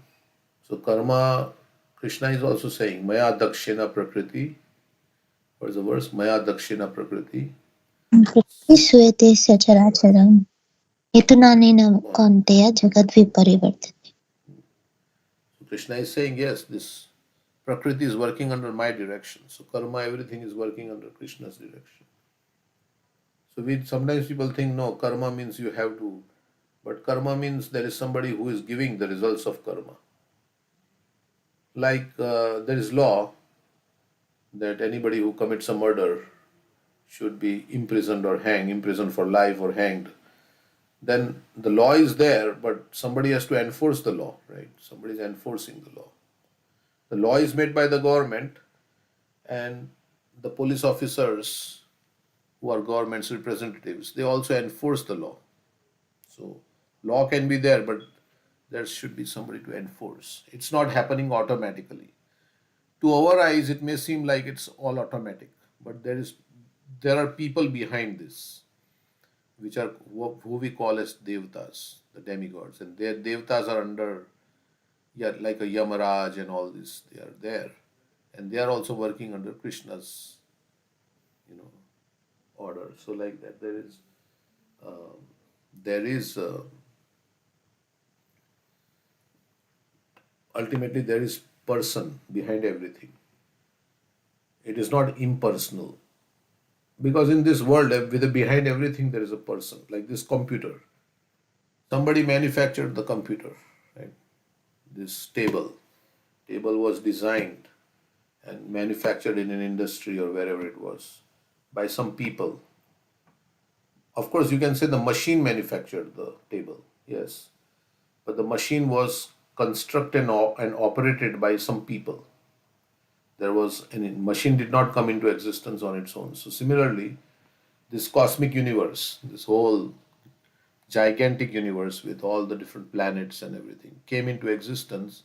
So karma, Krishna is also saying, Maya dakshina prakriti. What is the verse? Maya dakshina prakriti. श्रूयते सचराचरम् हेतुनानेन कौन्तेय जगद्विपरिवर्तते. So Krishna is saying, yes, this prakriti is working under my direction. So karma, everything is working under Krishna's direction. So we sometimes people think no, karma means you have to, but karma means there is somebody who is giving the results of karma. Like there is law that anybody who commits a murder should be imprisoned or hanged, imprisoned for life or hanged. Then the law is there, but somebody has to enforce the law, right? Somebody is enforcing the law. The law is made by the government, and the police officers who are government's representatives, they also enforce the law. So law can be there, but there should be somebody to enforce. It's not happening automatically. To our eyes, it may seem like it's all automatic, but there are people behind this, which are who we call as devatas, the demigods, and their devatas are under, yeah, like a Yamaraj and all this. They are there, and they are also working under Krishna's, you know, order. So like that, um, there is ultimately there is person behind everything. It is not impersonal because in this world, behind everything there is a person. Like this computer, somebody manufactured the computer, right? This table was designed and manufactured in an industry or wherever it was by some people. Of course, you can say the machine manufactured the table, yes, but the machine was constructed and operated by some people. There was an machine did not come into existence on its own. So similarly, this cosmic universe, this whole gigantic universe with all the different planets and everything, came into existence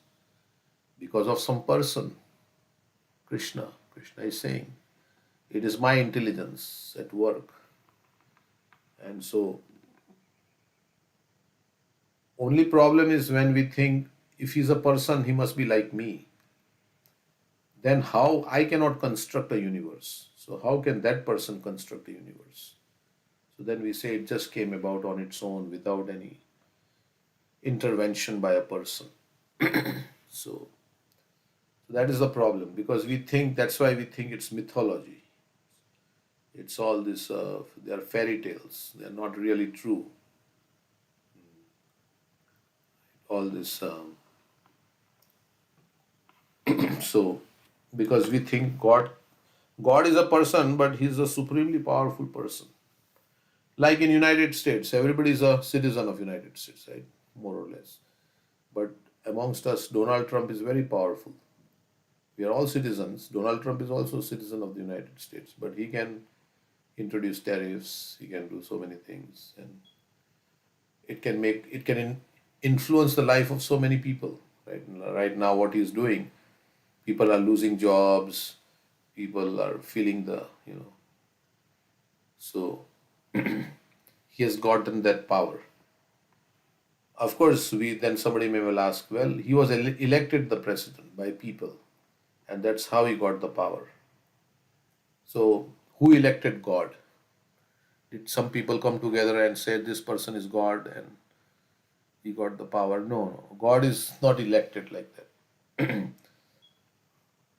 because of some person, Krishna. Krishna is saying, it is my intelligence at work. And so, only problem is when we think if he's a person, he must be like me. Then how I cannot construct a universe? So, how can that person construct a universe? So, then we say it just came about on its own without any intervention by a person. So, that is the problem because we think that's why we think it's mythology. It's all this, they are fairy tales, they are not really true. All this, so because we think God is a person, but he's a supremely powerful person. Like in United States, everybody is a citizen of United States, right? More or less. But amongst us, Donald Trump is very powerful. We are all citizens. Donald Trump is also a citizen of the United States, but he can introduce tariffs. He can do so many things, and it can influence the life of so many people. Right now, what he's doing, people are losing jobs. People are feeling so he has gotten that power. Of course, we then somebody may well ask, well, he was elected the president by people, and that's how he got the power. So, who elected God? Did some people come together and say this person is God and he got the power? No, no. God is not elected like that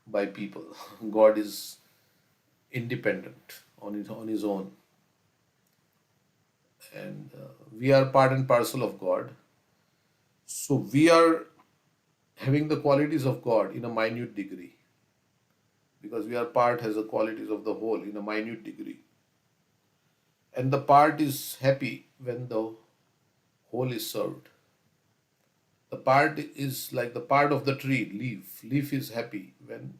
by people. God is independent on his own, and we are part and parcel of God. So we are having the qualities of God in a minute degree, because we are part has the qualities of the whole in a minute degree, and the part is happy when the whole is served. The part is like the part of the tree, leaf. Leaf is happy when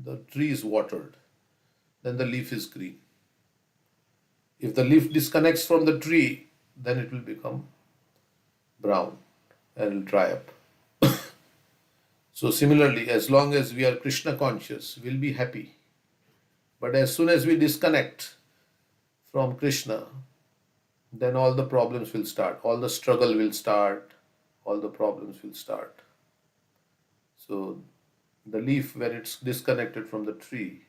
the tree is watered, then the leaf is green. If the leaf disconnects from the tree, then it will become brown and it will dry up. So, similarly, as long as we are Krishna conscious, we'll be happy. But as soon as we disconnect from Krishna, then all the problems will start, all the struggle will start, all the problems will start. So, the leaf, when it's disconnected from the tree,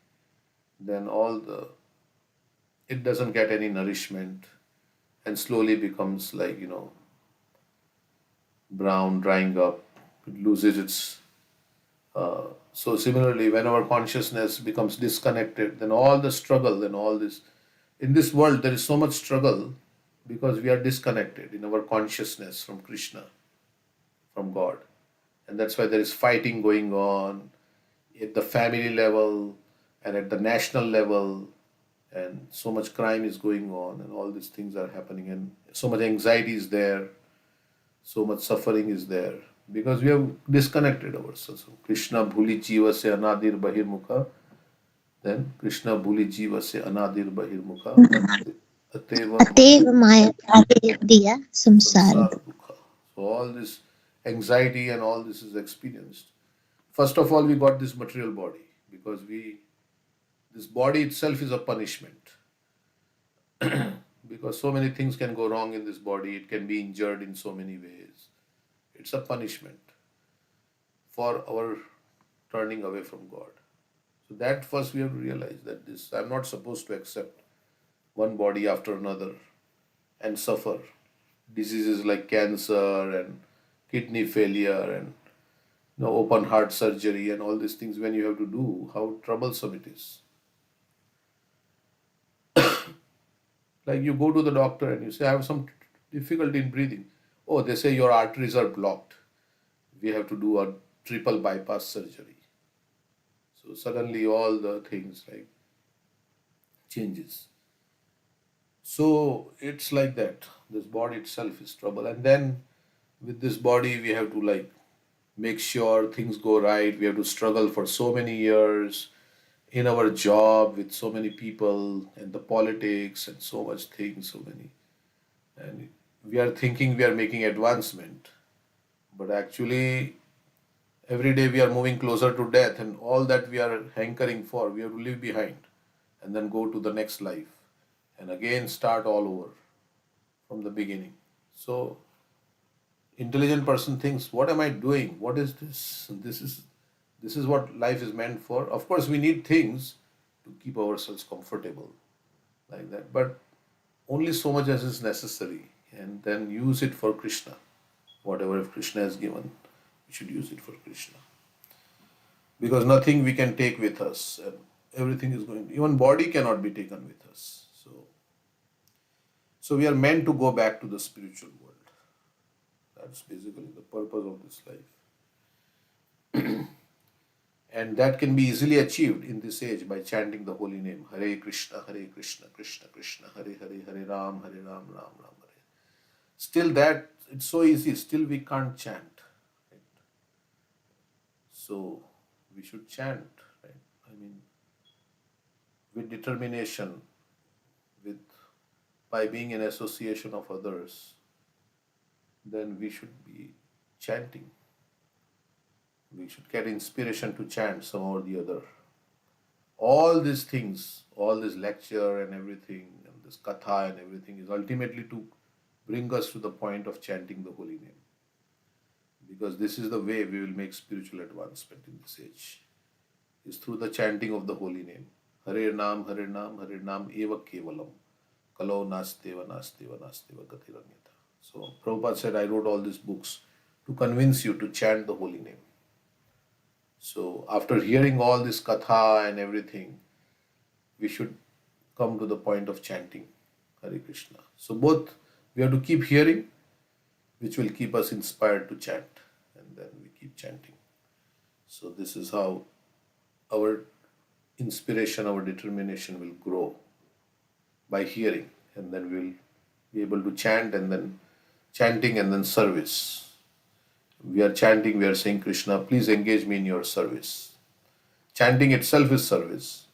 then it doesn't get any nourishment and slowly becomes like, brown, drying up, it loses its. So similarly, when our consciousness becomes disconnected, then all the struggle, then all this, in this world, there is so much struggle because we are disconnected in our consciousness from Krishna, from God. And that's why there is fighting going on at the family level and at the national level, and so much crime is going on, and all these things are happening, and so much anxiety is there, so much suffering is there because we have disconnected ourselves. So Krishna bhuli jiva se anadir bahirmukha, then Krishna bhuli jiva se anadir bahirmukha, ateva अतएव माया आगे दिया संसार samsara dukha. So all this anxiety and all this is experienced. First of all, we got this material body because this body itself is a punishment because so many things can go wrong in this body. It can be injured in so many ways. It's a punishment for our turning away from God. So that first we have to realize that this I'm not supposed to accept one body after another and suffer diseases like cancer and kidney failure and open heart surgery and all these things when you have to do, how troublesome it is. Like you go to the doctor and you say, I have some difficulty in breathing. Oh, they say your arteries are blocked. We have to do a triple bypass surgery. So suddenly all the things like changes. So it's like that. This body itself is trouble. And then with this body we have to like make sure things go right. We have to struggle for so many years in our job with so many people and the politics and so much things, so many. And we are thinking we are making advancement, but actually every day we are moving closer to death, and all that we are hankering for, we have to leave behind and then go to the next life and again start all over from the beginning. So intelligent person thinks, what am I doing? What is this? This is what life is meant for. Of course, we need things to keep ourselves comfortable like that, but only so much as is necessary, and then use it for Krishna. Whatever if Krishna has given, we should use it for Krishna. Because nothing we can take with us, and everything is going. Even body cannot be taken with us. So we are meant to go back to the spiritual world. That's basically the purpose of this life. And that can be easily achieved in this age by chanting the holy name Hare Krishna, Krishna Krishna, Hare Hare, Hare Ram, Ram Ram, Hare. Still that, it's so easy, still we can't chant. Right? So we should chant, right? I mean, with determination, with by being in association of others, then we should be chanting. We should get inspiration to chant some or the other. All these things, all this lecture and everything, and this katha and everything is ultimately to bring us to the point of chanting the holy name. Because this is the way we will make spiritual advancement in this age, is through the chanting of the holy name. Hare Nam, Hare Nam, Hare Nam Eva Kevalam. Kalo Nasteva, Nasteva, Nasteva Gatiranyata. So Prabhupada said, I wrote all these books to convince you to chant the holy name. So after hearing all this katha and everything, we should come to the point of chanting Hare Krishna. So both we have to keep hearing, which will keep us inspired to chant, and then we keep chanting. So this is how our inspiration, our determination will grow by hearing, and then we will be able to chant, and then chanting, and then service. We are chanting, we are saying, Krishna, please engage me in your service. Chanting itself is service,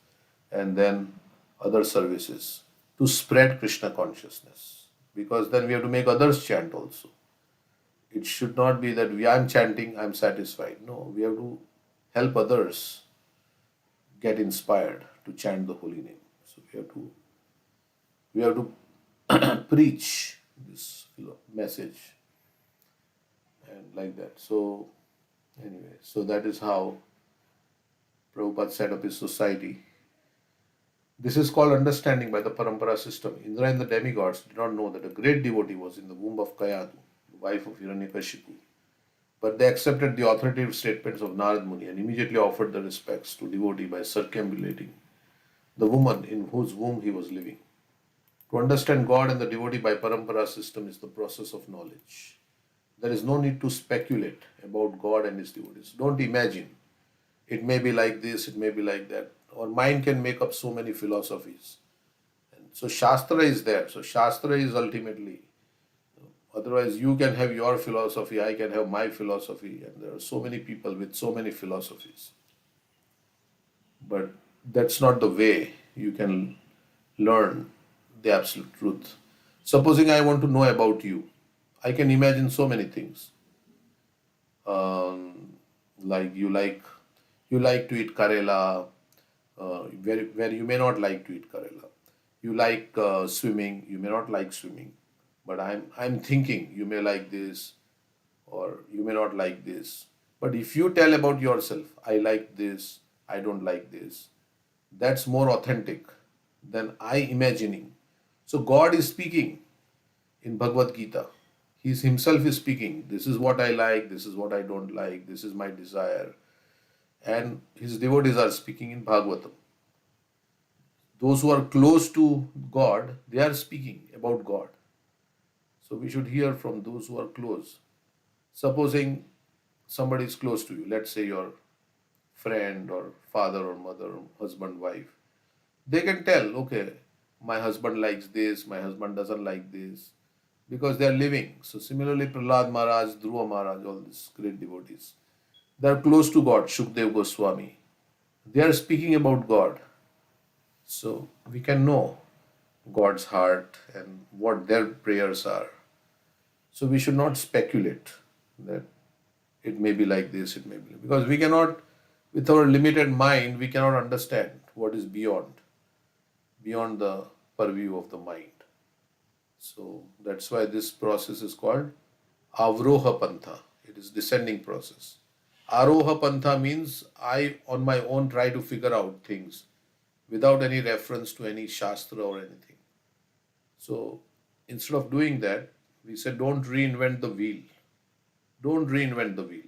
and then other services to spread Krishna consciousness. Because then we have to make others chant also. It should not be that I'm chanting, I'm satisfied. No, we have to help others get inspired to chant the holy name. So we have to preach this message and like that. So anyway, so that is how Prabhupada set up his society. This is called understanding by the parampara system. Indra and the demigods did not know that a great devotee was in the womb of Kayadu, the wife of Hiranyakashipu. But they accepted the authoritative statements of Narad Muni and immediately offered the respects to devotee by circumambulating the woman in whose womb he was living. To understand God and the devotee by parampara system is the process of knowledge. There is no need to speculate about God and his devotees. Don't imagine. It may be like this, it may be like that. Our mind can make up so many philosophies. And so Shastra is there. So Shastra is ultimately. Otherwise, you can have your philosophy, I can have my philosophy, and there are so many people with so many philosophies. But that's not the way you can learn the absolute truth. Supposing I want to know about you, I can imagine so many things. Um, like you like to eat karela, where you may not like to eat karela. You like swimming, you may not like swimming. But I'm thinking you may like this or you may not like this. But if you tell about yourself, I like this, I don't like this, that's more authentic than I imagining. So God is speaking in Bhagavad Gita. He himself is speaking. This is what I like, this is what I don't like, this is my desire. And his devotees are speaking in Bhagavatam. Those who are close to God, they are speaking about God. So we should hear from those who are close. Supposing somebody is close to you, let's say your friend or father or mother or husband, wife, they can tell, okay, my husband likes this, my husband doesn't like this, because they are living. So similarly, Prahlad Maharaj, Dhruva Maharaj, all these great devotees, they are close to God, Shukdev Goswami. They are speaking about God. So we can know God's heart and what their prayers are. So we should not speculate that it may be like this, it may be because we cannot, with our limited mind, we cannot understand what is beyond the purview of the mind. So that's why this process is called Avroha Pantha. It is descending process. Aroha Pantha means I on my own try to figure out things without any reference to any Shastra or anything. So instead of doing that, we said don't reinvent the wheel. Don't reinvent the wheel.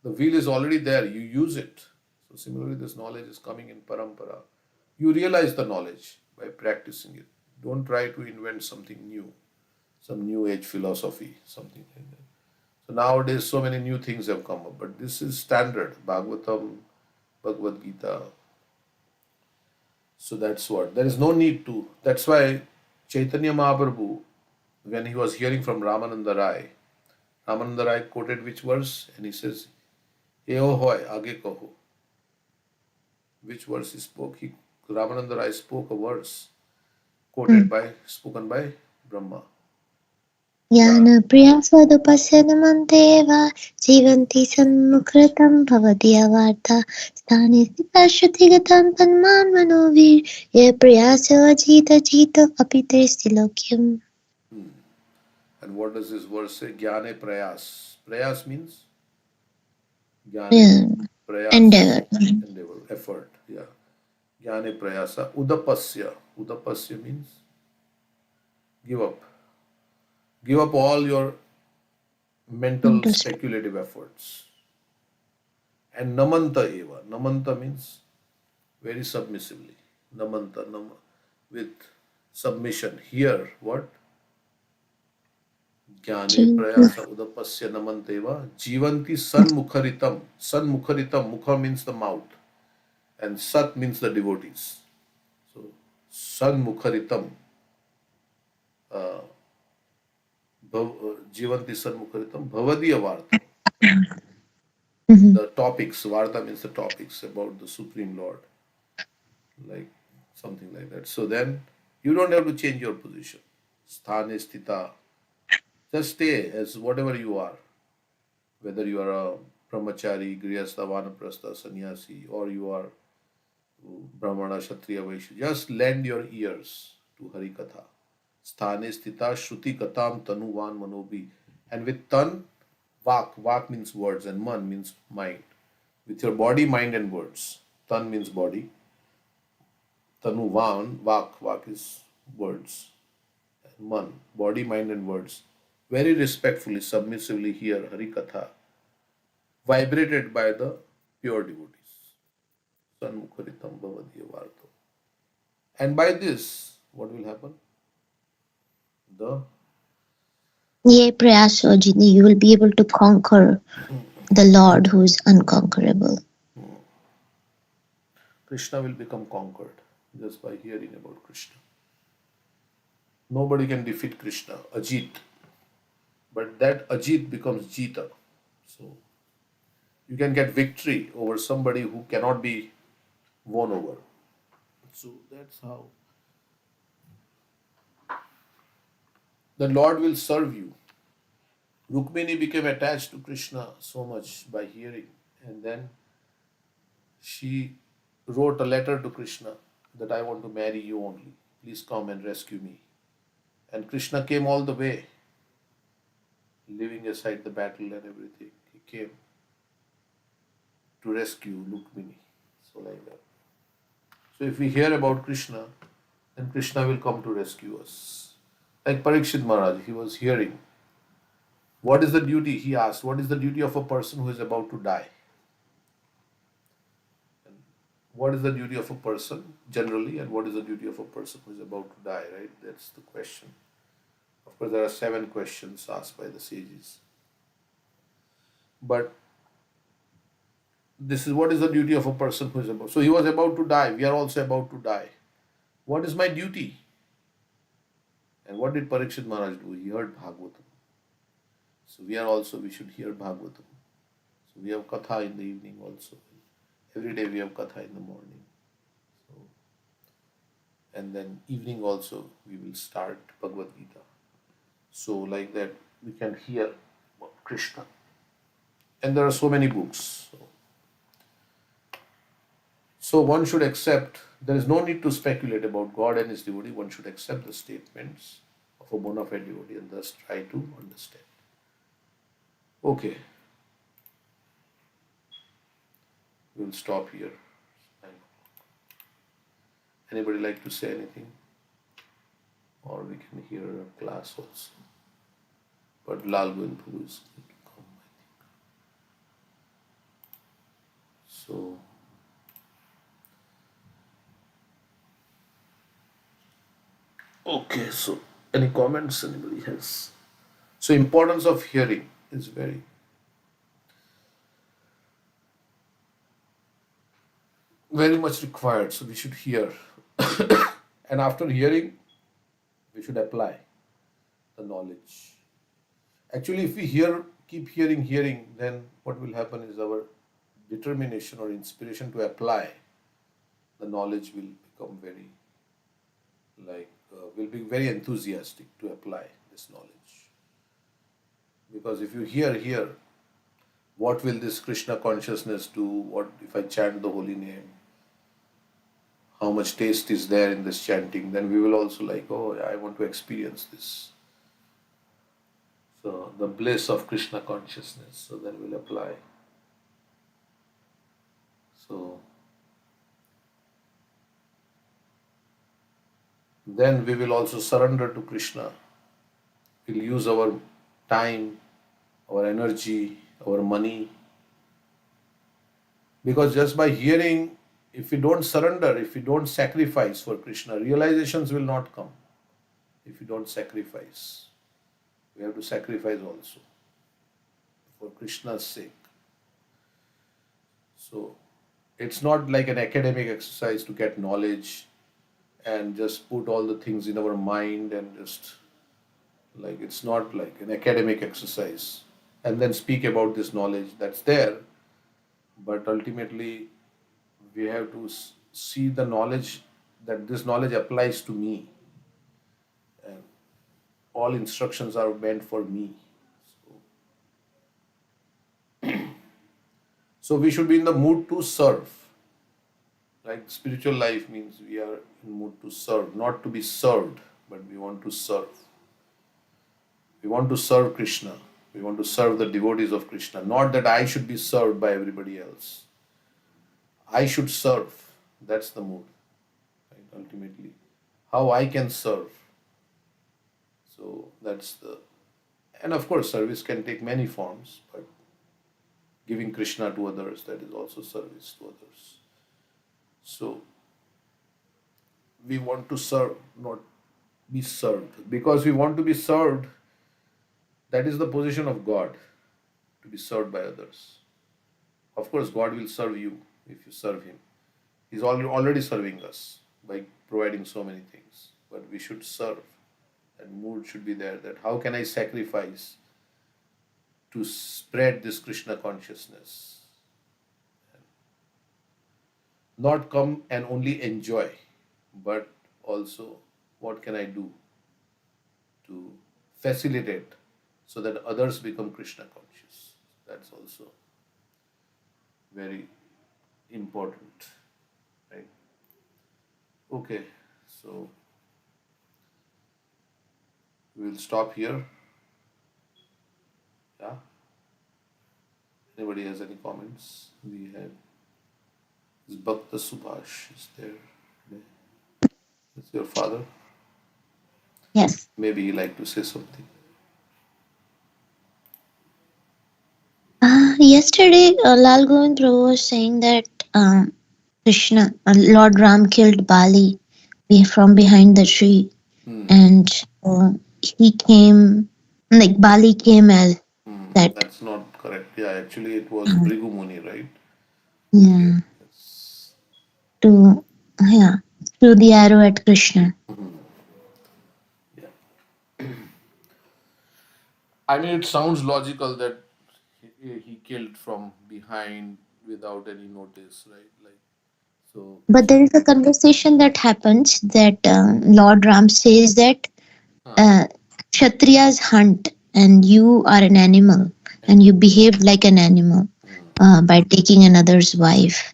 The wheel is already there, you use it. So similarly, this knowledge is coming in parampara. You realize the knowledge by practicing it. Don't try to invent something new, some new age philosophy, something like that. So nowadays, so many new things have come up, but this is standard. Bhagavatam, Bhagavad Gita. So that's what. There is no need to. That's why Chaitanya Mahaprabhu, when he was hearing from Ramananda Rai, Ramananda Rai quoted which verse? And he says, Eo hoy, age kaho. Which verse he spoke? Ramananda Rai spoke a verse spoken by Brahma. ज्ञानप्रियास्वदुपशनमन्तेव जीवन्ति सन्मुखृतं भवति अवार्ता स्थाने स्थिता श्रुतिगतं तन्मान् मनोभिर् ये प्रयासो अजीत जीतो अपि ते स्त्रीलोक्यम्. And what does this verse say? Jnane prayas. Prayas means jnane Yeah. prayas, Endeavor. endeavor, effort. Yeah. Jnane prayasa. Udapasya. Udapasya means give up. Give up all your mental Mental speculative efforts. And namanta eva. Namanta means very submissively. With submission. Here, what? Jnane strength. prayasa udapasya namanteva jivanti sanmukharitam. Sanmukharitam, mukha means the mouth, and sat means the devotees. So, sanmukharitam, jivanti sanmukharitam, bhavadiya vartam. Mhm. The topics, varta means the topics about the Supreme Lord, like something like that. So then you don't have to change your position. Sthane sthita. Just stay as whatever you are, whether you are a brahmachari, grihastha, vanaprastha, sannyasi, or you are brahmana, kshatriya, vaishya. Just lend your ears to Hari Katha. Sthane sthita shruti katam tanuvan manobi. And with tan, vak means words, and man means mind. With your body, mind, and words. Tan means body. Tanuvan, vak is words. And man, body, mind, and words. Very respectfully, submissively hear Hari Katha, vibrated by the pure devotees. Sanmukharitam bhavadiya varto. And by this, what will happen? The Ye prayaso jini, you will be able to conquer the Lord who is unconquerable. Krishna will become conquered just by hearing about Krishna. Nobody can defeat Krishna, Ajit. But that Ajit becomes Jita. So you can get victory over somebody who cannot be won over. So that's how the Lord will serve you. Rukmini became attached to Krishna so much by hearing, and then she wrote a letter to Krishna that I want to marry you only. Please come and rescue me. And Krishna came all the way, leaving aside the battle and everything. He came to rescue Rukmini. So, like that. So, if we hear about Krishna, then Krishna will come to rescue us. Like Parikshit Maharaj, he was hearing. What is the duty? He asked, what is the duty of a person who is about to die? And what is the duty of a person generally, and what is the duty of a person who is about to die, right? That's the question. Of course, there are 7 questions asked by the sages. But this is what is the duty of a person who is about. So he was about to die. We are also about to die. What is my duty? And what did Parikshit Maharaj do? He heard Bhagavatam. So we should hear Bhagavatam. So we have Katha in the evening also. Every day we have Katha in the morning. So, and then evening also we will start Bhagavad Gita. So like that we can hear about Krishna. And there are so many books. So one should accept, there is no need to speculate about God and his devotee. One should accept the statements of a bona fide devotee and thus try to understand. Okay, we will stop here. Anybody like to say anything? Or we can hear a class also. But Lal Govind Prabhu is going to come, I think. So, okay, so any comments anybody has? So importance of hearing is very much required. So we should hear. And after hearing, we should apply the knowledge. Actually, if we keep hearing, then what will happen is our determination or inspiration to apply the knowledge will become will be very enthusiastic to apply this knowledge. Because if you hear, what will this Krishna consciousness do? What if I chant the holy name? How much taste is there in this chanting? Then we will also like, oh, yeah, I want to experience this. So the bliss of Krishna consciousness. So then we'll apply. So then we will also surrender to Krishna. We'll use our time, our energy, our money. Because just by hearing, if we don't surrender, if we don't sacrifice for Krishna, realizations will not come. If we don't sacrifice, we have to sacrifice also for Krishna's sake. So it's not like an academic exercise to get knowledge and just put all the things in our mind and just like it's not like an academic exercise and then speak about this knowledge that's there, but ultimately we have to see the knowledge that this knowledge applies to me and all instructions are meant for me. So we should be in the mood to serve. Like spiritual life means we are in mood to serve, not to be served, but we want to serve. We want to serve Krishna. We want to serve the devotees of Krishna. Not that I should be served by everybody else. I should serve. That's the mood, right? Ultimately. How I can serve. So that's the. And of course, service can take many forms, but giving Krishna to others, that is also service to others. So we want to serve, not be served. Because we want to be served, that is the position of God, to be served by others. Of course, God will serve you if you serve Him. He's already serving us by providing so many things. But we should serve. And mood should be there that how can I sacrifice to spread this Krishna consciousness? Not come and only enjoy, but also what can I do to facilitate so that others become Krishna conscious? That's also very important, right? Okay, so we'll stop here. Yeah. Anybody has any comments? We have this Bhakta Subhash is there. It's your father. Yes. Maybe he like to say something. Yesterday, Lal Govind Prabhu was saying that Krishna, Lord Ram killed Bali from behind the tree, Hmm. and he came, like Bali came as that. That's not correct. Yeah, actually it was Bhrigu Muni, right? Okay. Yeah, Yes. to yeah, threw the arrow at Krishna. Yeah. I mean, it sounds logical that he killed from behind without any notice, right? Like so. But there is a conversation that happens that Lord Ram says that Huh. uh, Kshatriyas hunt and you are an animal and you Animal. behaved like an animal by taking another's wife.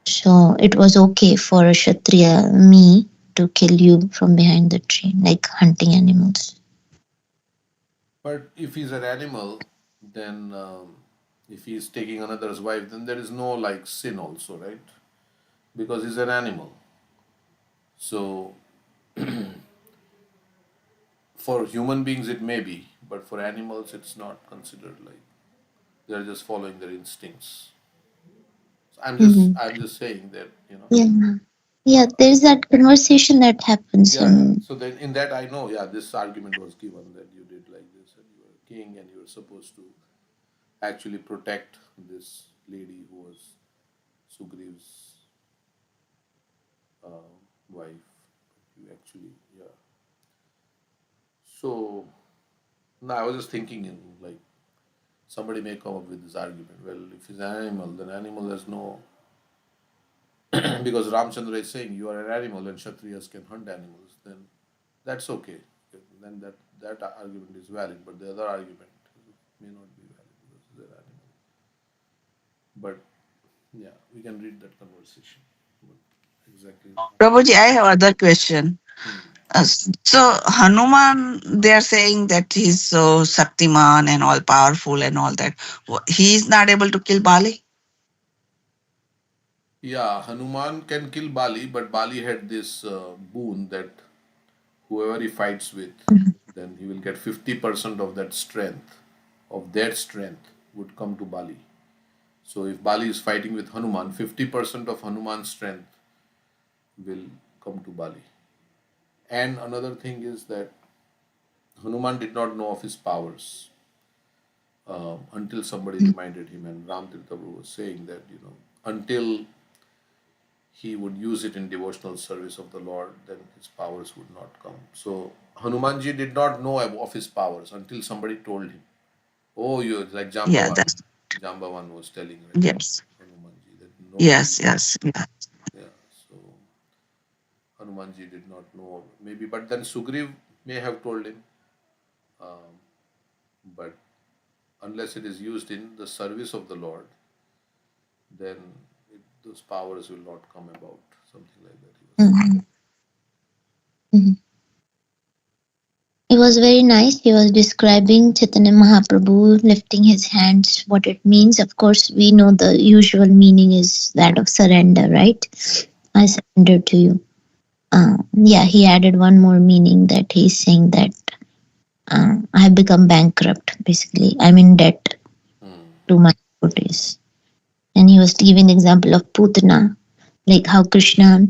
So it was okay for a Kshatriya, me, to kill you from behind the tree, like hunting animals. But if he's an animal, then if he's taking another's wife, then there is no like sin also, right? Because he's an animal. So for human beings it may be, but for animals it's not considered like they're just following their instincts. So Mhm. I'm just saying that, Yeah, yeah. uh, There's that conversation that happens, yeah, yeah. and So then in that I know, yeah, this argument was given that you did like this and you were a king and you were supposed to actually protect this lady who was Sugriev's wife. You actually, yeah. So now I was just thinking in like somebody may come up with this argument. Well, if he's an animal, then animal has no because Ramchandra is saying you are an animal and Kshatriyas can hunt animals, then that's okay. Then that argument is valid, but the other argument may not be valid because they're animal. But yeah, we can read that conversation. What exactly? Prabhuji, I have other question. So Hanuman, they are saying that he's so Shaktiman and all powerful and all that. He is not able to kill Bali. Yeah, Hanuman can kill Bali, but Bali had this boon that whoever he fights with, then he will get 50% of that strength, would come to Bali. So if Bali is fighting with Hanuman, 50% of Hanuman's strength will come to Bali. And another thing is that Hanuman did not know of his powers until somebody reminded him. And Ram Tirtha Prabhu was saying that, until he would use it in devotional service of the Lord, then his powers would not come. So Hanumanji did not know of his powers until somebody told him. Oh, you like Yeah, Jambavan. that's Jambavan was telling like yes, Hanumanji that nobody. yes, yes, yeah. Yeah. So Hanumanji did not know maybe, but then Sugriv may have told him. But unless it is used in the service of the Lord, then those powers will not come about. Something like that. He was saying. Mhm. Mhm. It was very nice. He was describing Chaitanya Mahaprabhu lifting his hands, what it means. Of course, we know the usual meaning is that of surrender, right? I surrender to you. Yeah, he added one more meaning that he's saying that I have become bankrupt, basically. I'm in debt to my devotees. And he was giving the example of Putana, like how Krishna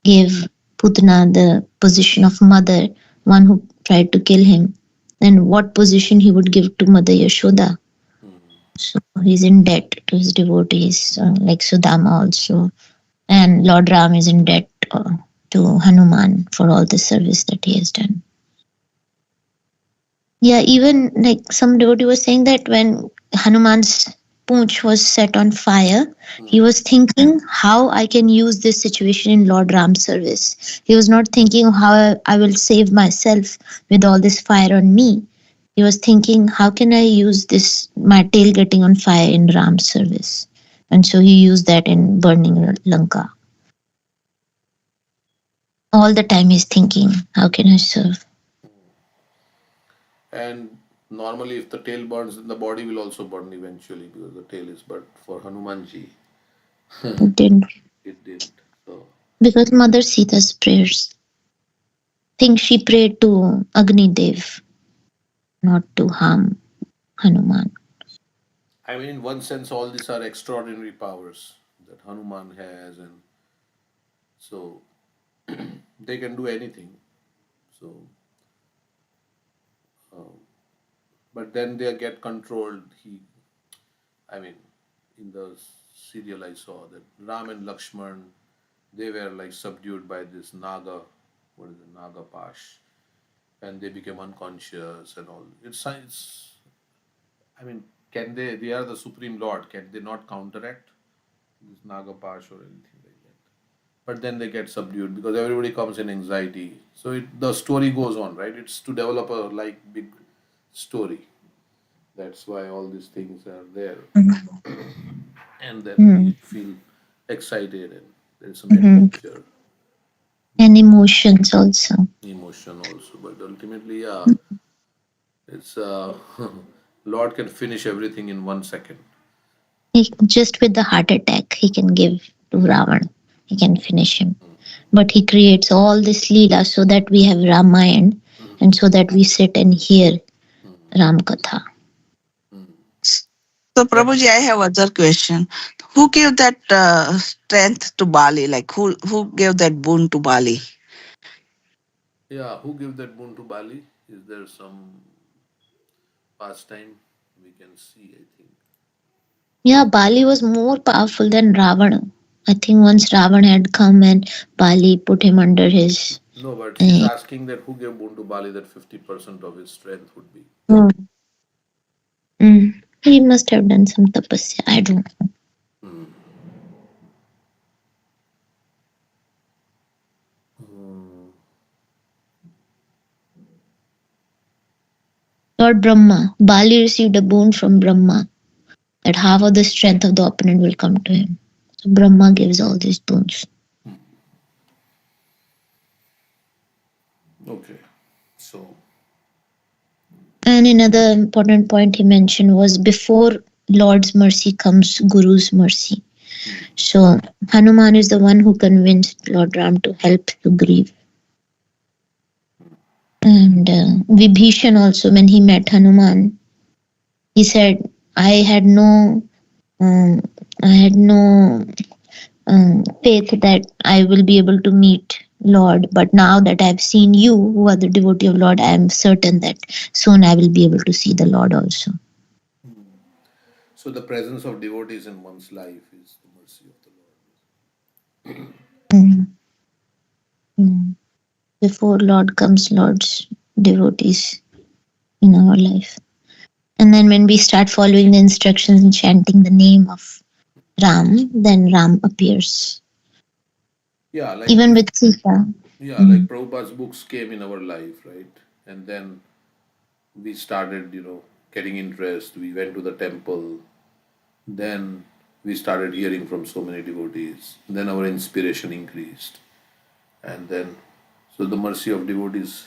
gave Putana the position of mother, one who tried to kill him, and what position he would give to Mother Yashoda. So he's in debt to his devotees, like Sudama also. And Lord Ram is in debt to Hanuman for all the service that he has done. Yeah, even like some devotee was saying that when Hanuman's poonch was set on fire, he was thinking how I can use this situation in Lord Ram's service. He was not thinking how I will save myself with all this fire on me. He was thinking how can I use this my tail getting on fire in Ram's service. And so he used that in burning Lanka. All the time he's thinking, how can I serve? And normally, if the tail burns, then the body will also burn eventually because the tail is. But for Hanumanji, He didn't. it didn't. So Because Mother Sita's prayers. Think she prayed to Agni Dev, not to harm Hanuman. I mean, in one sense, all these are extraordinary powers that Hanuman has, and so they can do anything. So, but then they get controlled. I mean, in the serial I saw that Ram and Lakshman, they were like subdued by this Naga, what is it, Naga Pash, and they became unconscious and all. It's. I mean, can they? They are the supreme lord. Can they not counteract this Naga Pash or anything like that? But then they get subdued because everybody comes in anxiety. So the story goes on, right? It's to develop a like big story. That's why all these things are there, and then Mm. we feel excited and there's some Hmm. adventure, And emotions also. emotion also. But ultimately, yeah, it's Lord can finish everything in 1 second. Just with the heart attack he can give to Ravan, he can finish him. But he creates all this Leela so that we have Ramayana and so that we sit and hear Ram Katha. So But Prabhuji, I have other question. Who gave that strength to Bali? Like who gave that boon to Bali? yeah, who gave that boon to Bali? Is there some pastime we can see? I think. Yeah, Bali was more powerful than Ravana. I think once Ravan had come and Bali put him under his. No, but she's Uh, asking that who gave boon to Bali that 50% of his strength would be. He must have done some tapasya. I don't know. Lord Brahma. Bali received a boon from Brahma that half of the strength of the opponent will come to him. So Brahma gives all these boons. Okay. So, And another important point he mentioned was before Lord's mercy comes Guru's mercy. So Hanuman is the one who convinced Lord Ram to help Sugriv. And Vibhishan also, when he met Hanuman, he said, I had no um, faith that I will be able to meet Lord, but now that I've seen you, who are the devotee of Lord, I am certain that soon I will be able to see the Lord also. so the presence of devotees in one's life is the mercy of the Lord. Mm. Mm. Before Lord comes Lord's devotees in our life. And then when we start following the instructions and chanting the name of Ram, then Ram appears. Yeah, like Even with Sita. yeah, like Mhm. Prabhupada's books came in our life, right? And then we started, getting interest. We went to the temple. Then we started hearing from so many devotees. Then our inspiration increased. And then, so the mercy of devotees,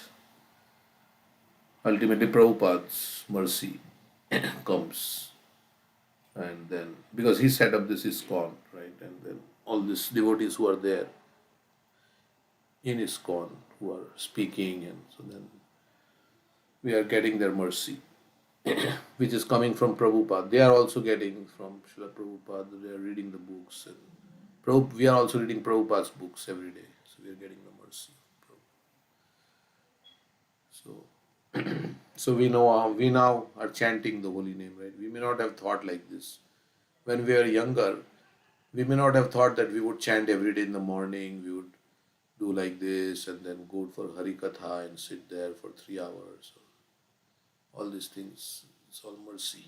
ultimately Prabhupada's mercy comes. And then, because he set up this ISKCON, right? And then all these devotees who are there in ISKCON, who are speaking, and so then we are getting their mercy, which is coming from Prabhupada. They are also getting from Srila Prabhupada. They are reading the books, and we are also reading Prabhupada's books every day. So we are getting the mercy. So, so we know we now are chanting the holy name, right? We may not have thought like this when we were younger. We may not have thought that we would chant every day in the morning. We would do like this and then go for Hari Katha and sit there for 3 hours. All these things. It's all mercy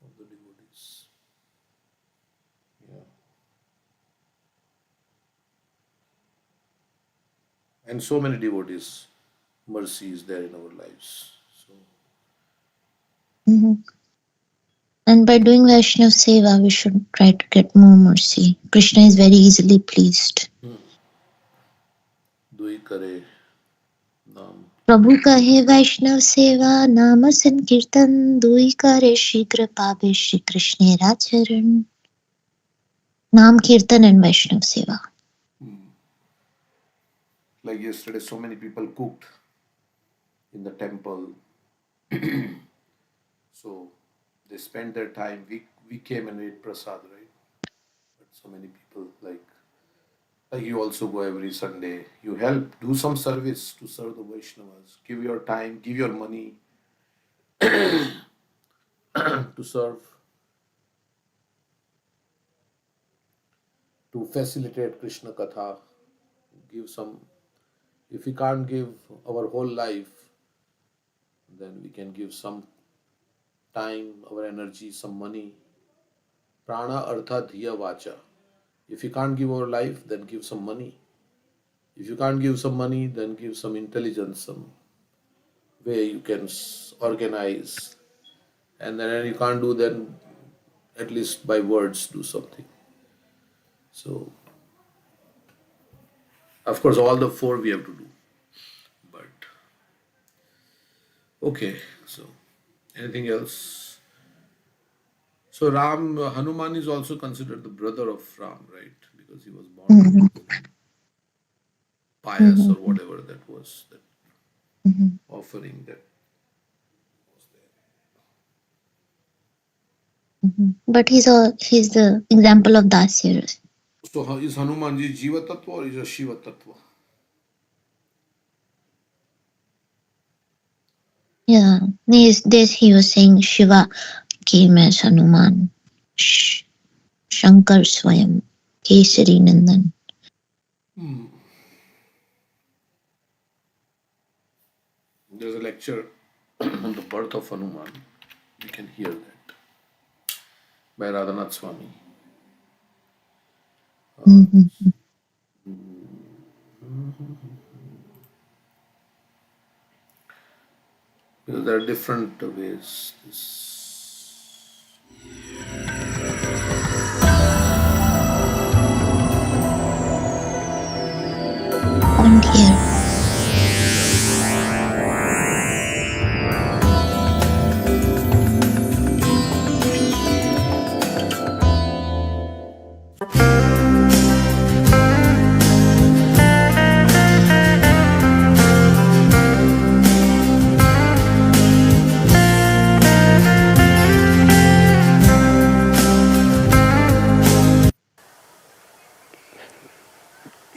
of the devotees. Yeah. And so many devotees, mercy is there in our lives. So, Mhm. And by doing Vaishnav Seva, we should try to get more mercy. Krishna is very easily pleased. dui kare naam. प्रभु कहे वैष्णव सेवा नाम संकीर्तन दुई करे शीघ्र पावे श्री कृष्ण आचरण नाम कीर्तन and Vaishnav Seva. Like yesterday, so many people cooked in the temple. So they spent their time. We came and ate prasad, right? But so many people like you also go every Sunday. You help, do some service to serve the Vaishnavas. Give your time, give your money to serve, to facilitate Krishna Katha. Give some. If we can't give our whole life, then we can give some time, our energy, some money. Prana artha dhiya vacha. If you can't give our life, then give some money. If you can't give some money, then give some intelligence, some way you can organize. And then you can't do, then at least by words do something. So, of course, all the four we have to do. But okay, so anything else? So Hanuman is also considered the brother of Ram, right? Because he was born Mhm, pious or mhm, whatever that was, that mhm, offering that was mhm. But he's the example of Dasya. there. So is Hanumanji Jiva Tattva or is a Shiva Tattva? Yeah, this he was saying Shiva came as Hanuman. Shankar Swayam, Kesari Nandan. There's a lecture on the birth of Hanuman. You can hear that by Radhanath Swami. Mhm, Because there are different ways. And here.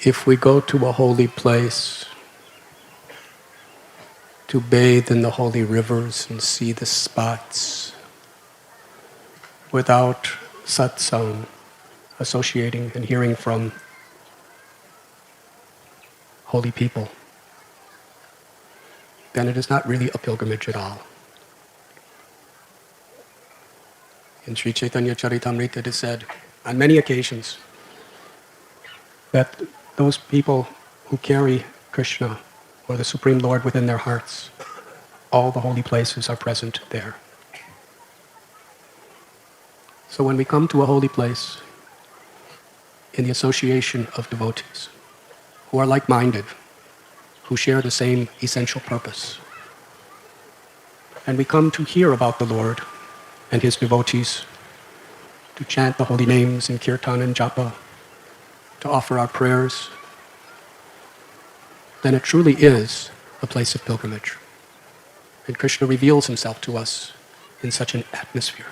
if we go to a holy place to bathe in the holy rivers and see the spots without satsang, associating and hearing from holy people, then it is not really a pilgrimage at all. In Sri Chaitanya Charitamrita it is said on many occasions that those people who carry Krishna or the Supreme Lord within their hearts, all the holy places are present there. So when we come to a holy place in the association of devotees who are like-minded, who share the same essential purpose, and we come to hear about the Lord and his devotees, to chant the holy names in kirtan and japa, to offer our prayers, then it truly is a place of pilgrimage. And Krishna reveals himself to us in such an atmosphere.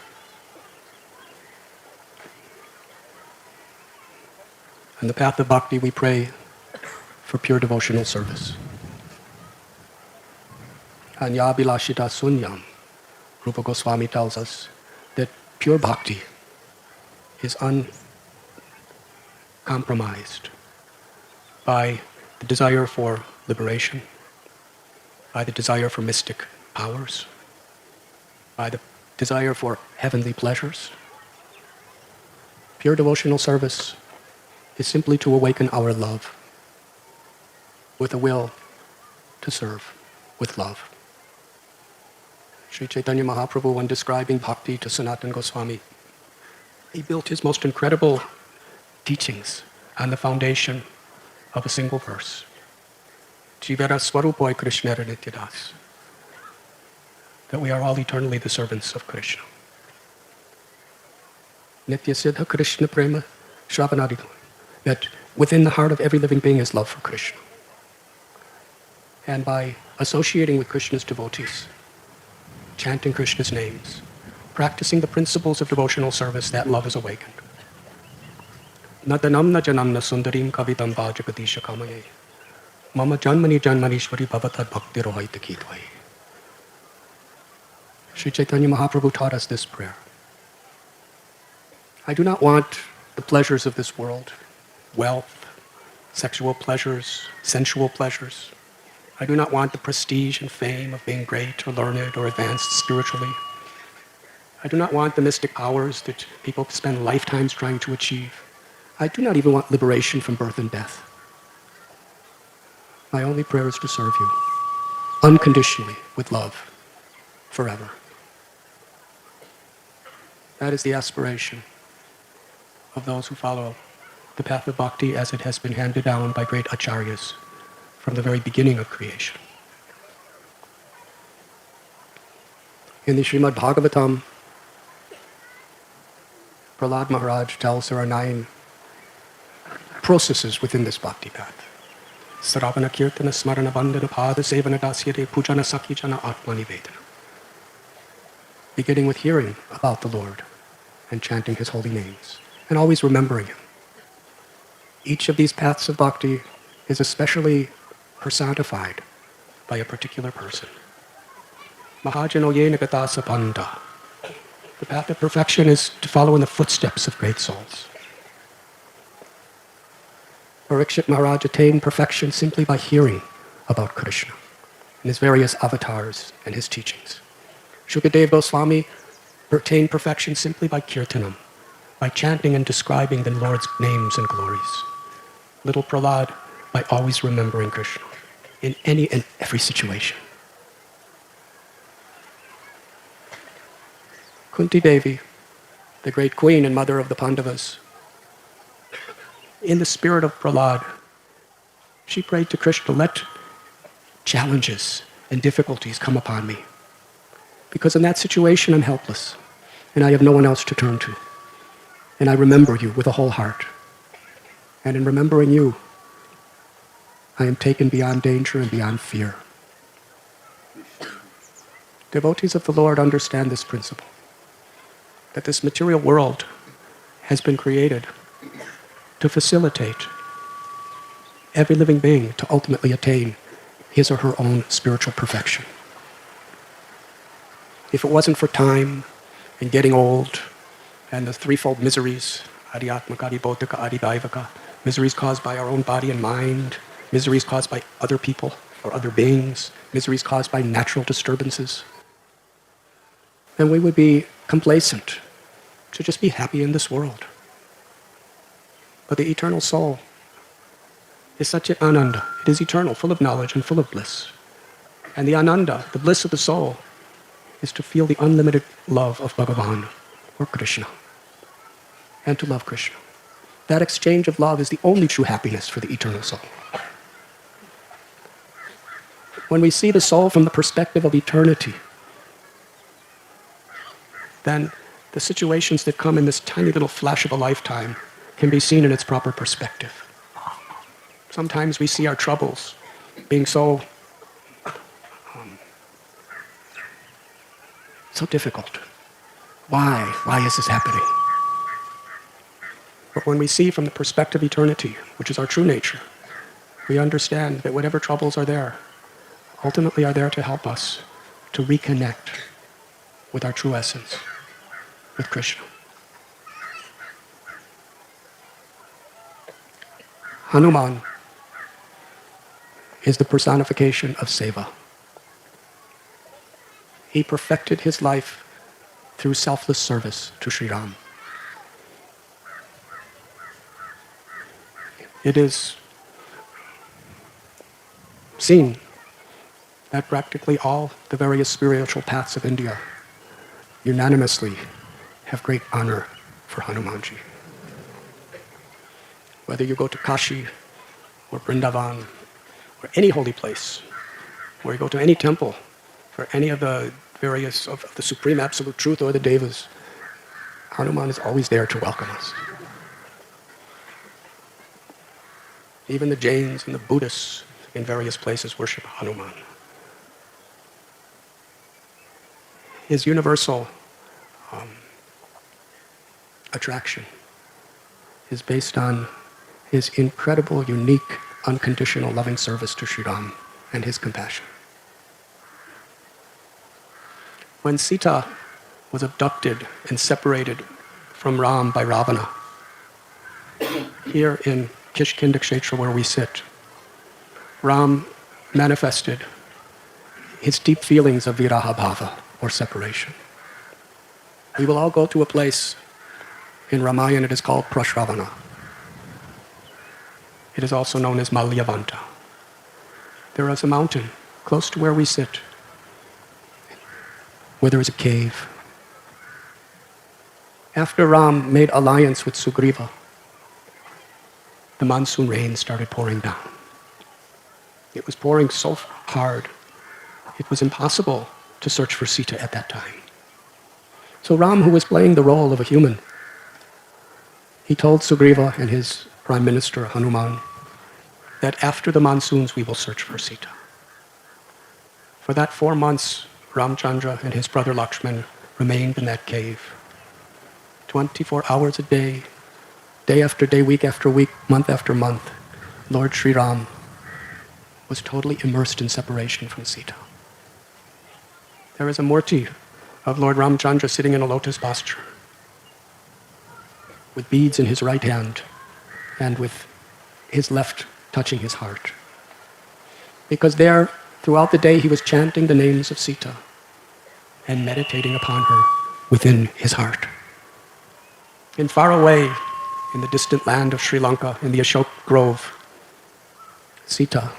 On the path of bhakti, we pray for pure devotional service. Anyabilashita sunyam, Rupa Goswami tells us that pure bhakti is uncompromised by the desire for liberation, by the desire for mystic powers, by the desire for heavenly pleasures. Pure devotional service is simply to awaken our love with a will to serve with love. Sri Chaitanya Mahaprabhu, when describing bhakti to Sanatana Goswami, he built his most incredible teachings on the foundation of a single verse. Jivara Swarupoi Krishnara Nityadas. That we are all eternally the servants of Krishna. Nitya Siddha Krishna Prema Shravanadikam. That within the heart of every living being is love for Krishna. And by associating with Krishna's devotees, chanting Krishna's names, practicing the principles of devotional service, that love is awakened. Nadanamna janamna sundarim kavidam bhajagadisha kamaye. Mama janmani janmanishwari bhavatad bhakti rohaita kidvai. Sri Chaitanya Mahaprabhu taught us this prayer. I do not want the pleasures of this world, wealth, sexual pleasures, sensual pleasures. I do not want the prestige and fame of being great or learned or advanced spiritually. I do not want the mystic powers that people spend lifetimes trying to achieve. I do not even want liberation from birth and death. My only prayer is to serve you, unconditionally, with love, forever. That is the aspiration of those who follow the path of bhakti as it has been handed down by great acharyas from the very beginning of creation. In the Srimad Bhagavatam, Prahlad Maharaj tells there are 9 processes within this bhakti path. Saravana Kirtana Smarana Bandhana Pada Sevana Dasyate Pujana Sakhijana Atmani Vedana. Beginning with hearing about the Lord and chanting his holy names and always remembering him. Each of these paths of bhakti is especially personified by a particular person. Mahajano Yena Gatasa Panda. The path of perfection is to follow in the footsteps of great souls. Parikshit Maharaj attained perfection simply by hearing about Krishna and his various avatars and his teachings. Shukadeva Goswami attained perfection simply by kirtanam, by chanting and describing the Lord's names and glories. Little Prahlad, by always remembering Krishna in any and every situation. Kunti Devi, the great queen and mother of the Pandavas, in the spirit of Prahlad, she prayed to Krishna, let challenges and difficulties come upon me. Because in that situation I'm helpless, and I have no one else to turn to. And I remember you with a whole heart. And in remembering you, I am taken beyond danger and beyond fear. Devotees of the Lord understand this principle, that this material world has been created to facilitate every living being to ultimately attain his or her own spiritual perfection. If it wasn't for time and getting old and the threefold miseries, adhyatmaka, adhibodhika, adhidaivaka, miseries caused by our own body and mind, miseries caused by other people or other beings, miseries caused by natural disturbances, then we would be complacent to just be happy in this world. But the eternal soul is Satchit Ananda. It is eternal, full of knowledge and full of bliss. And the Ananda, the bliss of the soul, is to feel the unlimited love of Bhagavan or Krishna and to love Krishna. That exchange of love is the only true happiness for the eternal soul. When we see the soul from the perspective of eternity, then the situations that come in this tiny little flash of a lifetime can be seen in its proper perspective. Sometimes we see our troubles being so difficult. Why? Why is this happening? But when we see from the perspective of eternity, which is our true nature, we understand that whatever troubles are there, ultimately are there to help us to reconnect with our true essence, with Krishna. Hanuman is the personification of seva. He perfected his life through selfless service to Sri Ram. It is seen that practically all the various spiritual paths of India unanimously have great honor for Hanumanji. Whether you go to Kashi or Vrindavan or any holy place, or you go to any temple for any of the various of the supreme absolute truth or the devas, Hanuman is always there to welcome us. Even the Jains and the Buddhists in various places worship Hanuman. His universal attraction is based on his incredible, unique, unconditional loving service to Sri Ram and his compassion. When Sita was abducted and separated from Ram by Ravana, here in Kishkinda Kshetra where we sit, Ram manifested his deep feelings of viraha bhava, or separation. We will all go to a place in Ramayana, it is called Prashravana. It is also known as Malyavanta. There is a mountain close to where we sit, where there is a cave. After Ram made alliance with Sugriva, the monsoon rain started pouring down. It was pouring so hard, it was impossible to search for Sita at that time. So Ram, who was playing the role of a human, he told Sugriva and his prime minister, Hanuman, that after the monsoons we will search for Sita. For that 4 months, Ramchandra and his brother Lakshman remained in that cave. 24 hours a day, day after day, week after week, month after month, Lord Sri Ram was totally immersed in separation from Sita. There is a murti of Lord Ramchandra sitting in a lotus posture with beads in his right hand and with his left touching his heart. Because there, throughout the day, he was chanting the names of Sita and meditating upon her within his heart. And far away, in the distant land of Sri Lanka, in the Ashok Grove, Sita,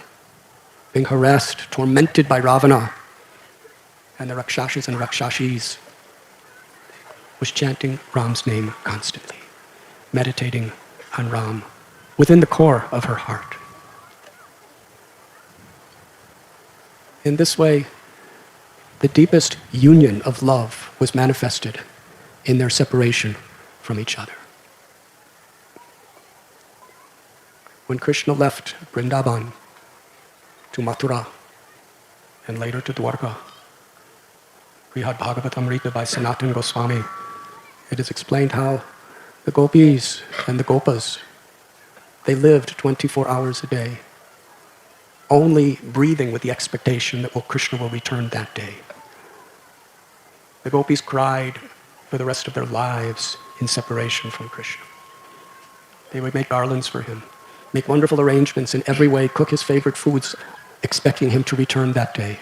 being harassed, tormented by Ravana and the Rakshashas and Rakshashis, was chanting Ram's name constantly, meditating on Ram within the core of her heart. In this way, the deepest union of love was manifested in their separation from each other. When Krishna left Vrindavan to Mathura and later to Dwarka, Brihad Bhagavatamrita by Sanatana Goswami, it is explained how the gopis and the gopas They lived 24 hours a day, only breathing with the expectation that Krishna will return that day. The gopis cried for the rest of their lives in separation from Krishna. They would make garlands for him, make wonderful arrangements in every way, cook his favorite foods, expecting him to return that day.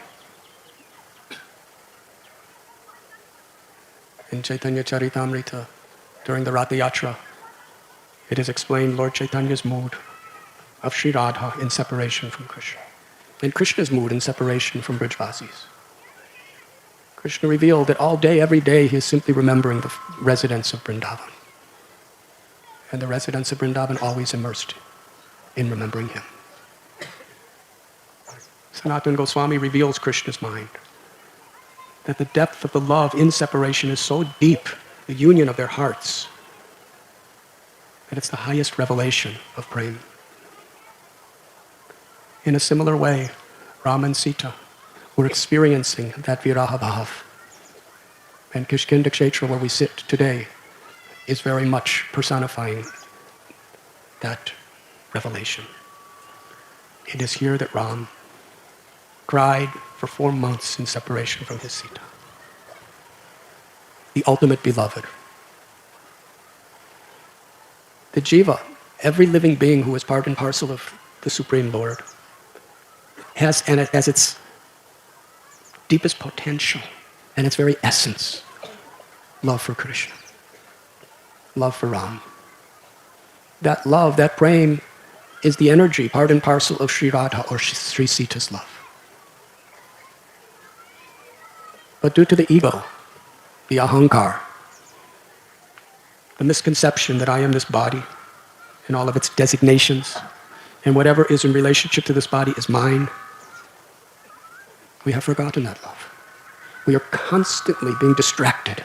In Chaitanya Charitamrita, during the Ratha Yatra, it is explained Lord Chaitanya's mood of Sri Radha in separation from Krishna, and Krishna's mood in separation from Brijvasis. Krishna revealed that all day, every day, he is simply remembering the residents of Vrindavan. And the residents of Vrindavan always immersed in remembering him. Sanatana Goswami reveals Krishna's mind, that the depth of the love in separation is so deep, the union of their hearts, that it's the highest revelation of prema. In a similar way, Rama and Sita were experiencing that viraha bhav. And Kishkinda Kshetra, where we sit today, is very much personifying that revelation. It is here that Ram cried for 4 months in separation from his Sita, the ultimate beloved. The jiva, every living being who is part and parcel of the Supreme Lord, has as its deepest potential and its very essence, love for Krishna, love for Ram. That love, that prema, is the energy, part and parcel of Sri Radha or Sri Sita's love. But due to the ego, the ahankar, the misconception that I am this body and all of its designations, and whatever is in relationship to this body is mine, we have forgotten that love. We are constantly being distracted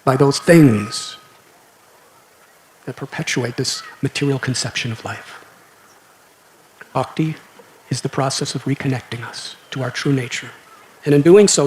by those things that perpetuate this material conception of life. Bhakti is the process of reconnecting us to our true nature. And in doing so,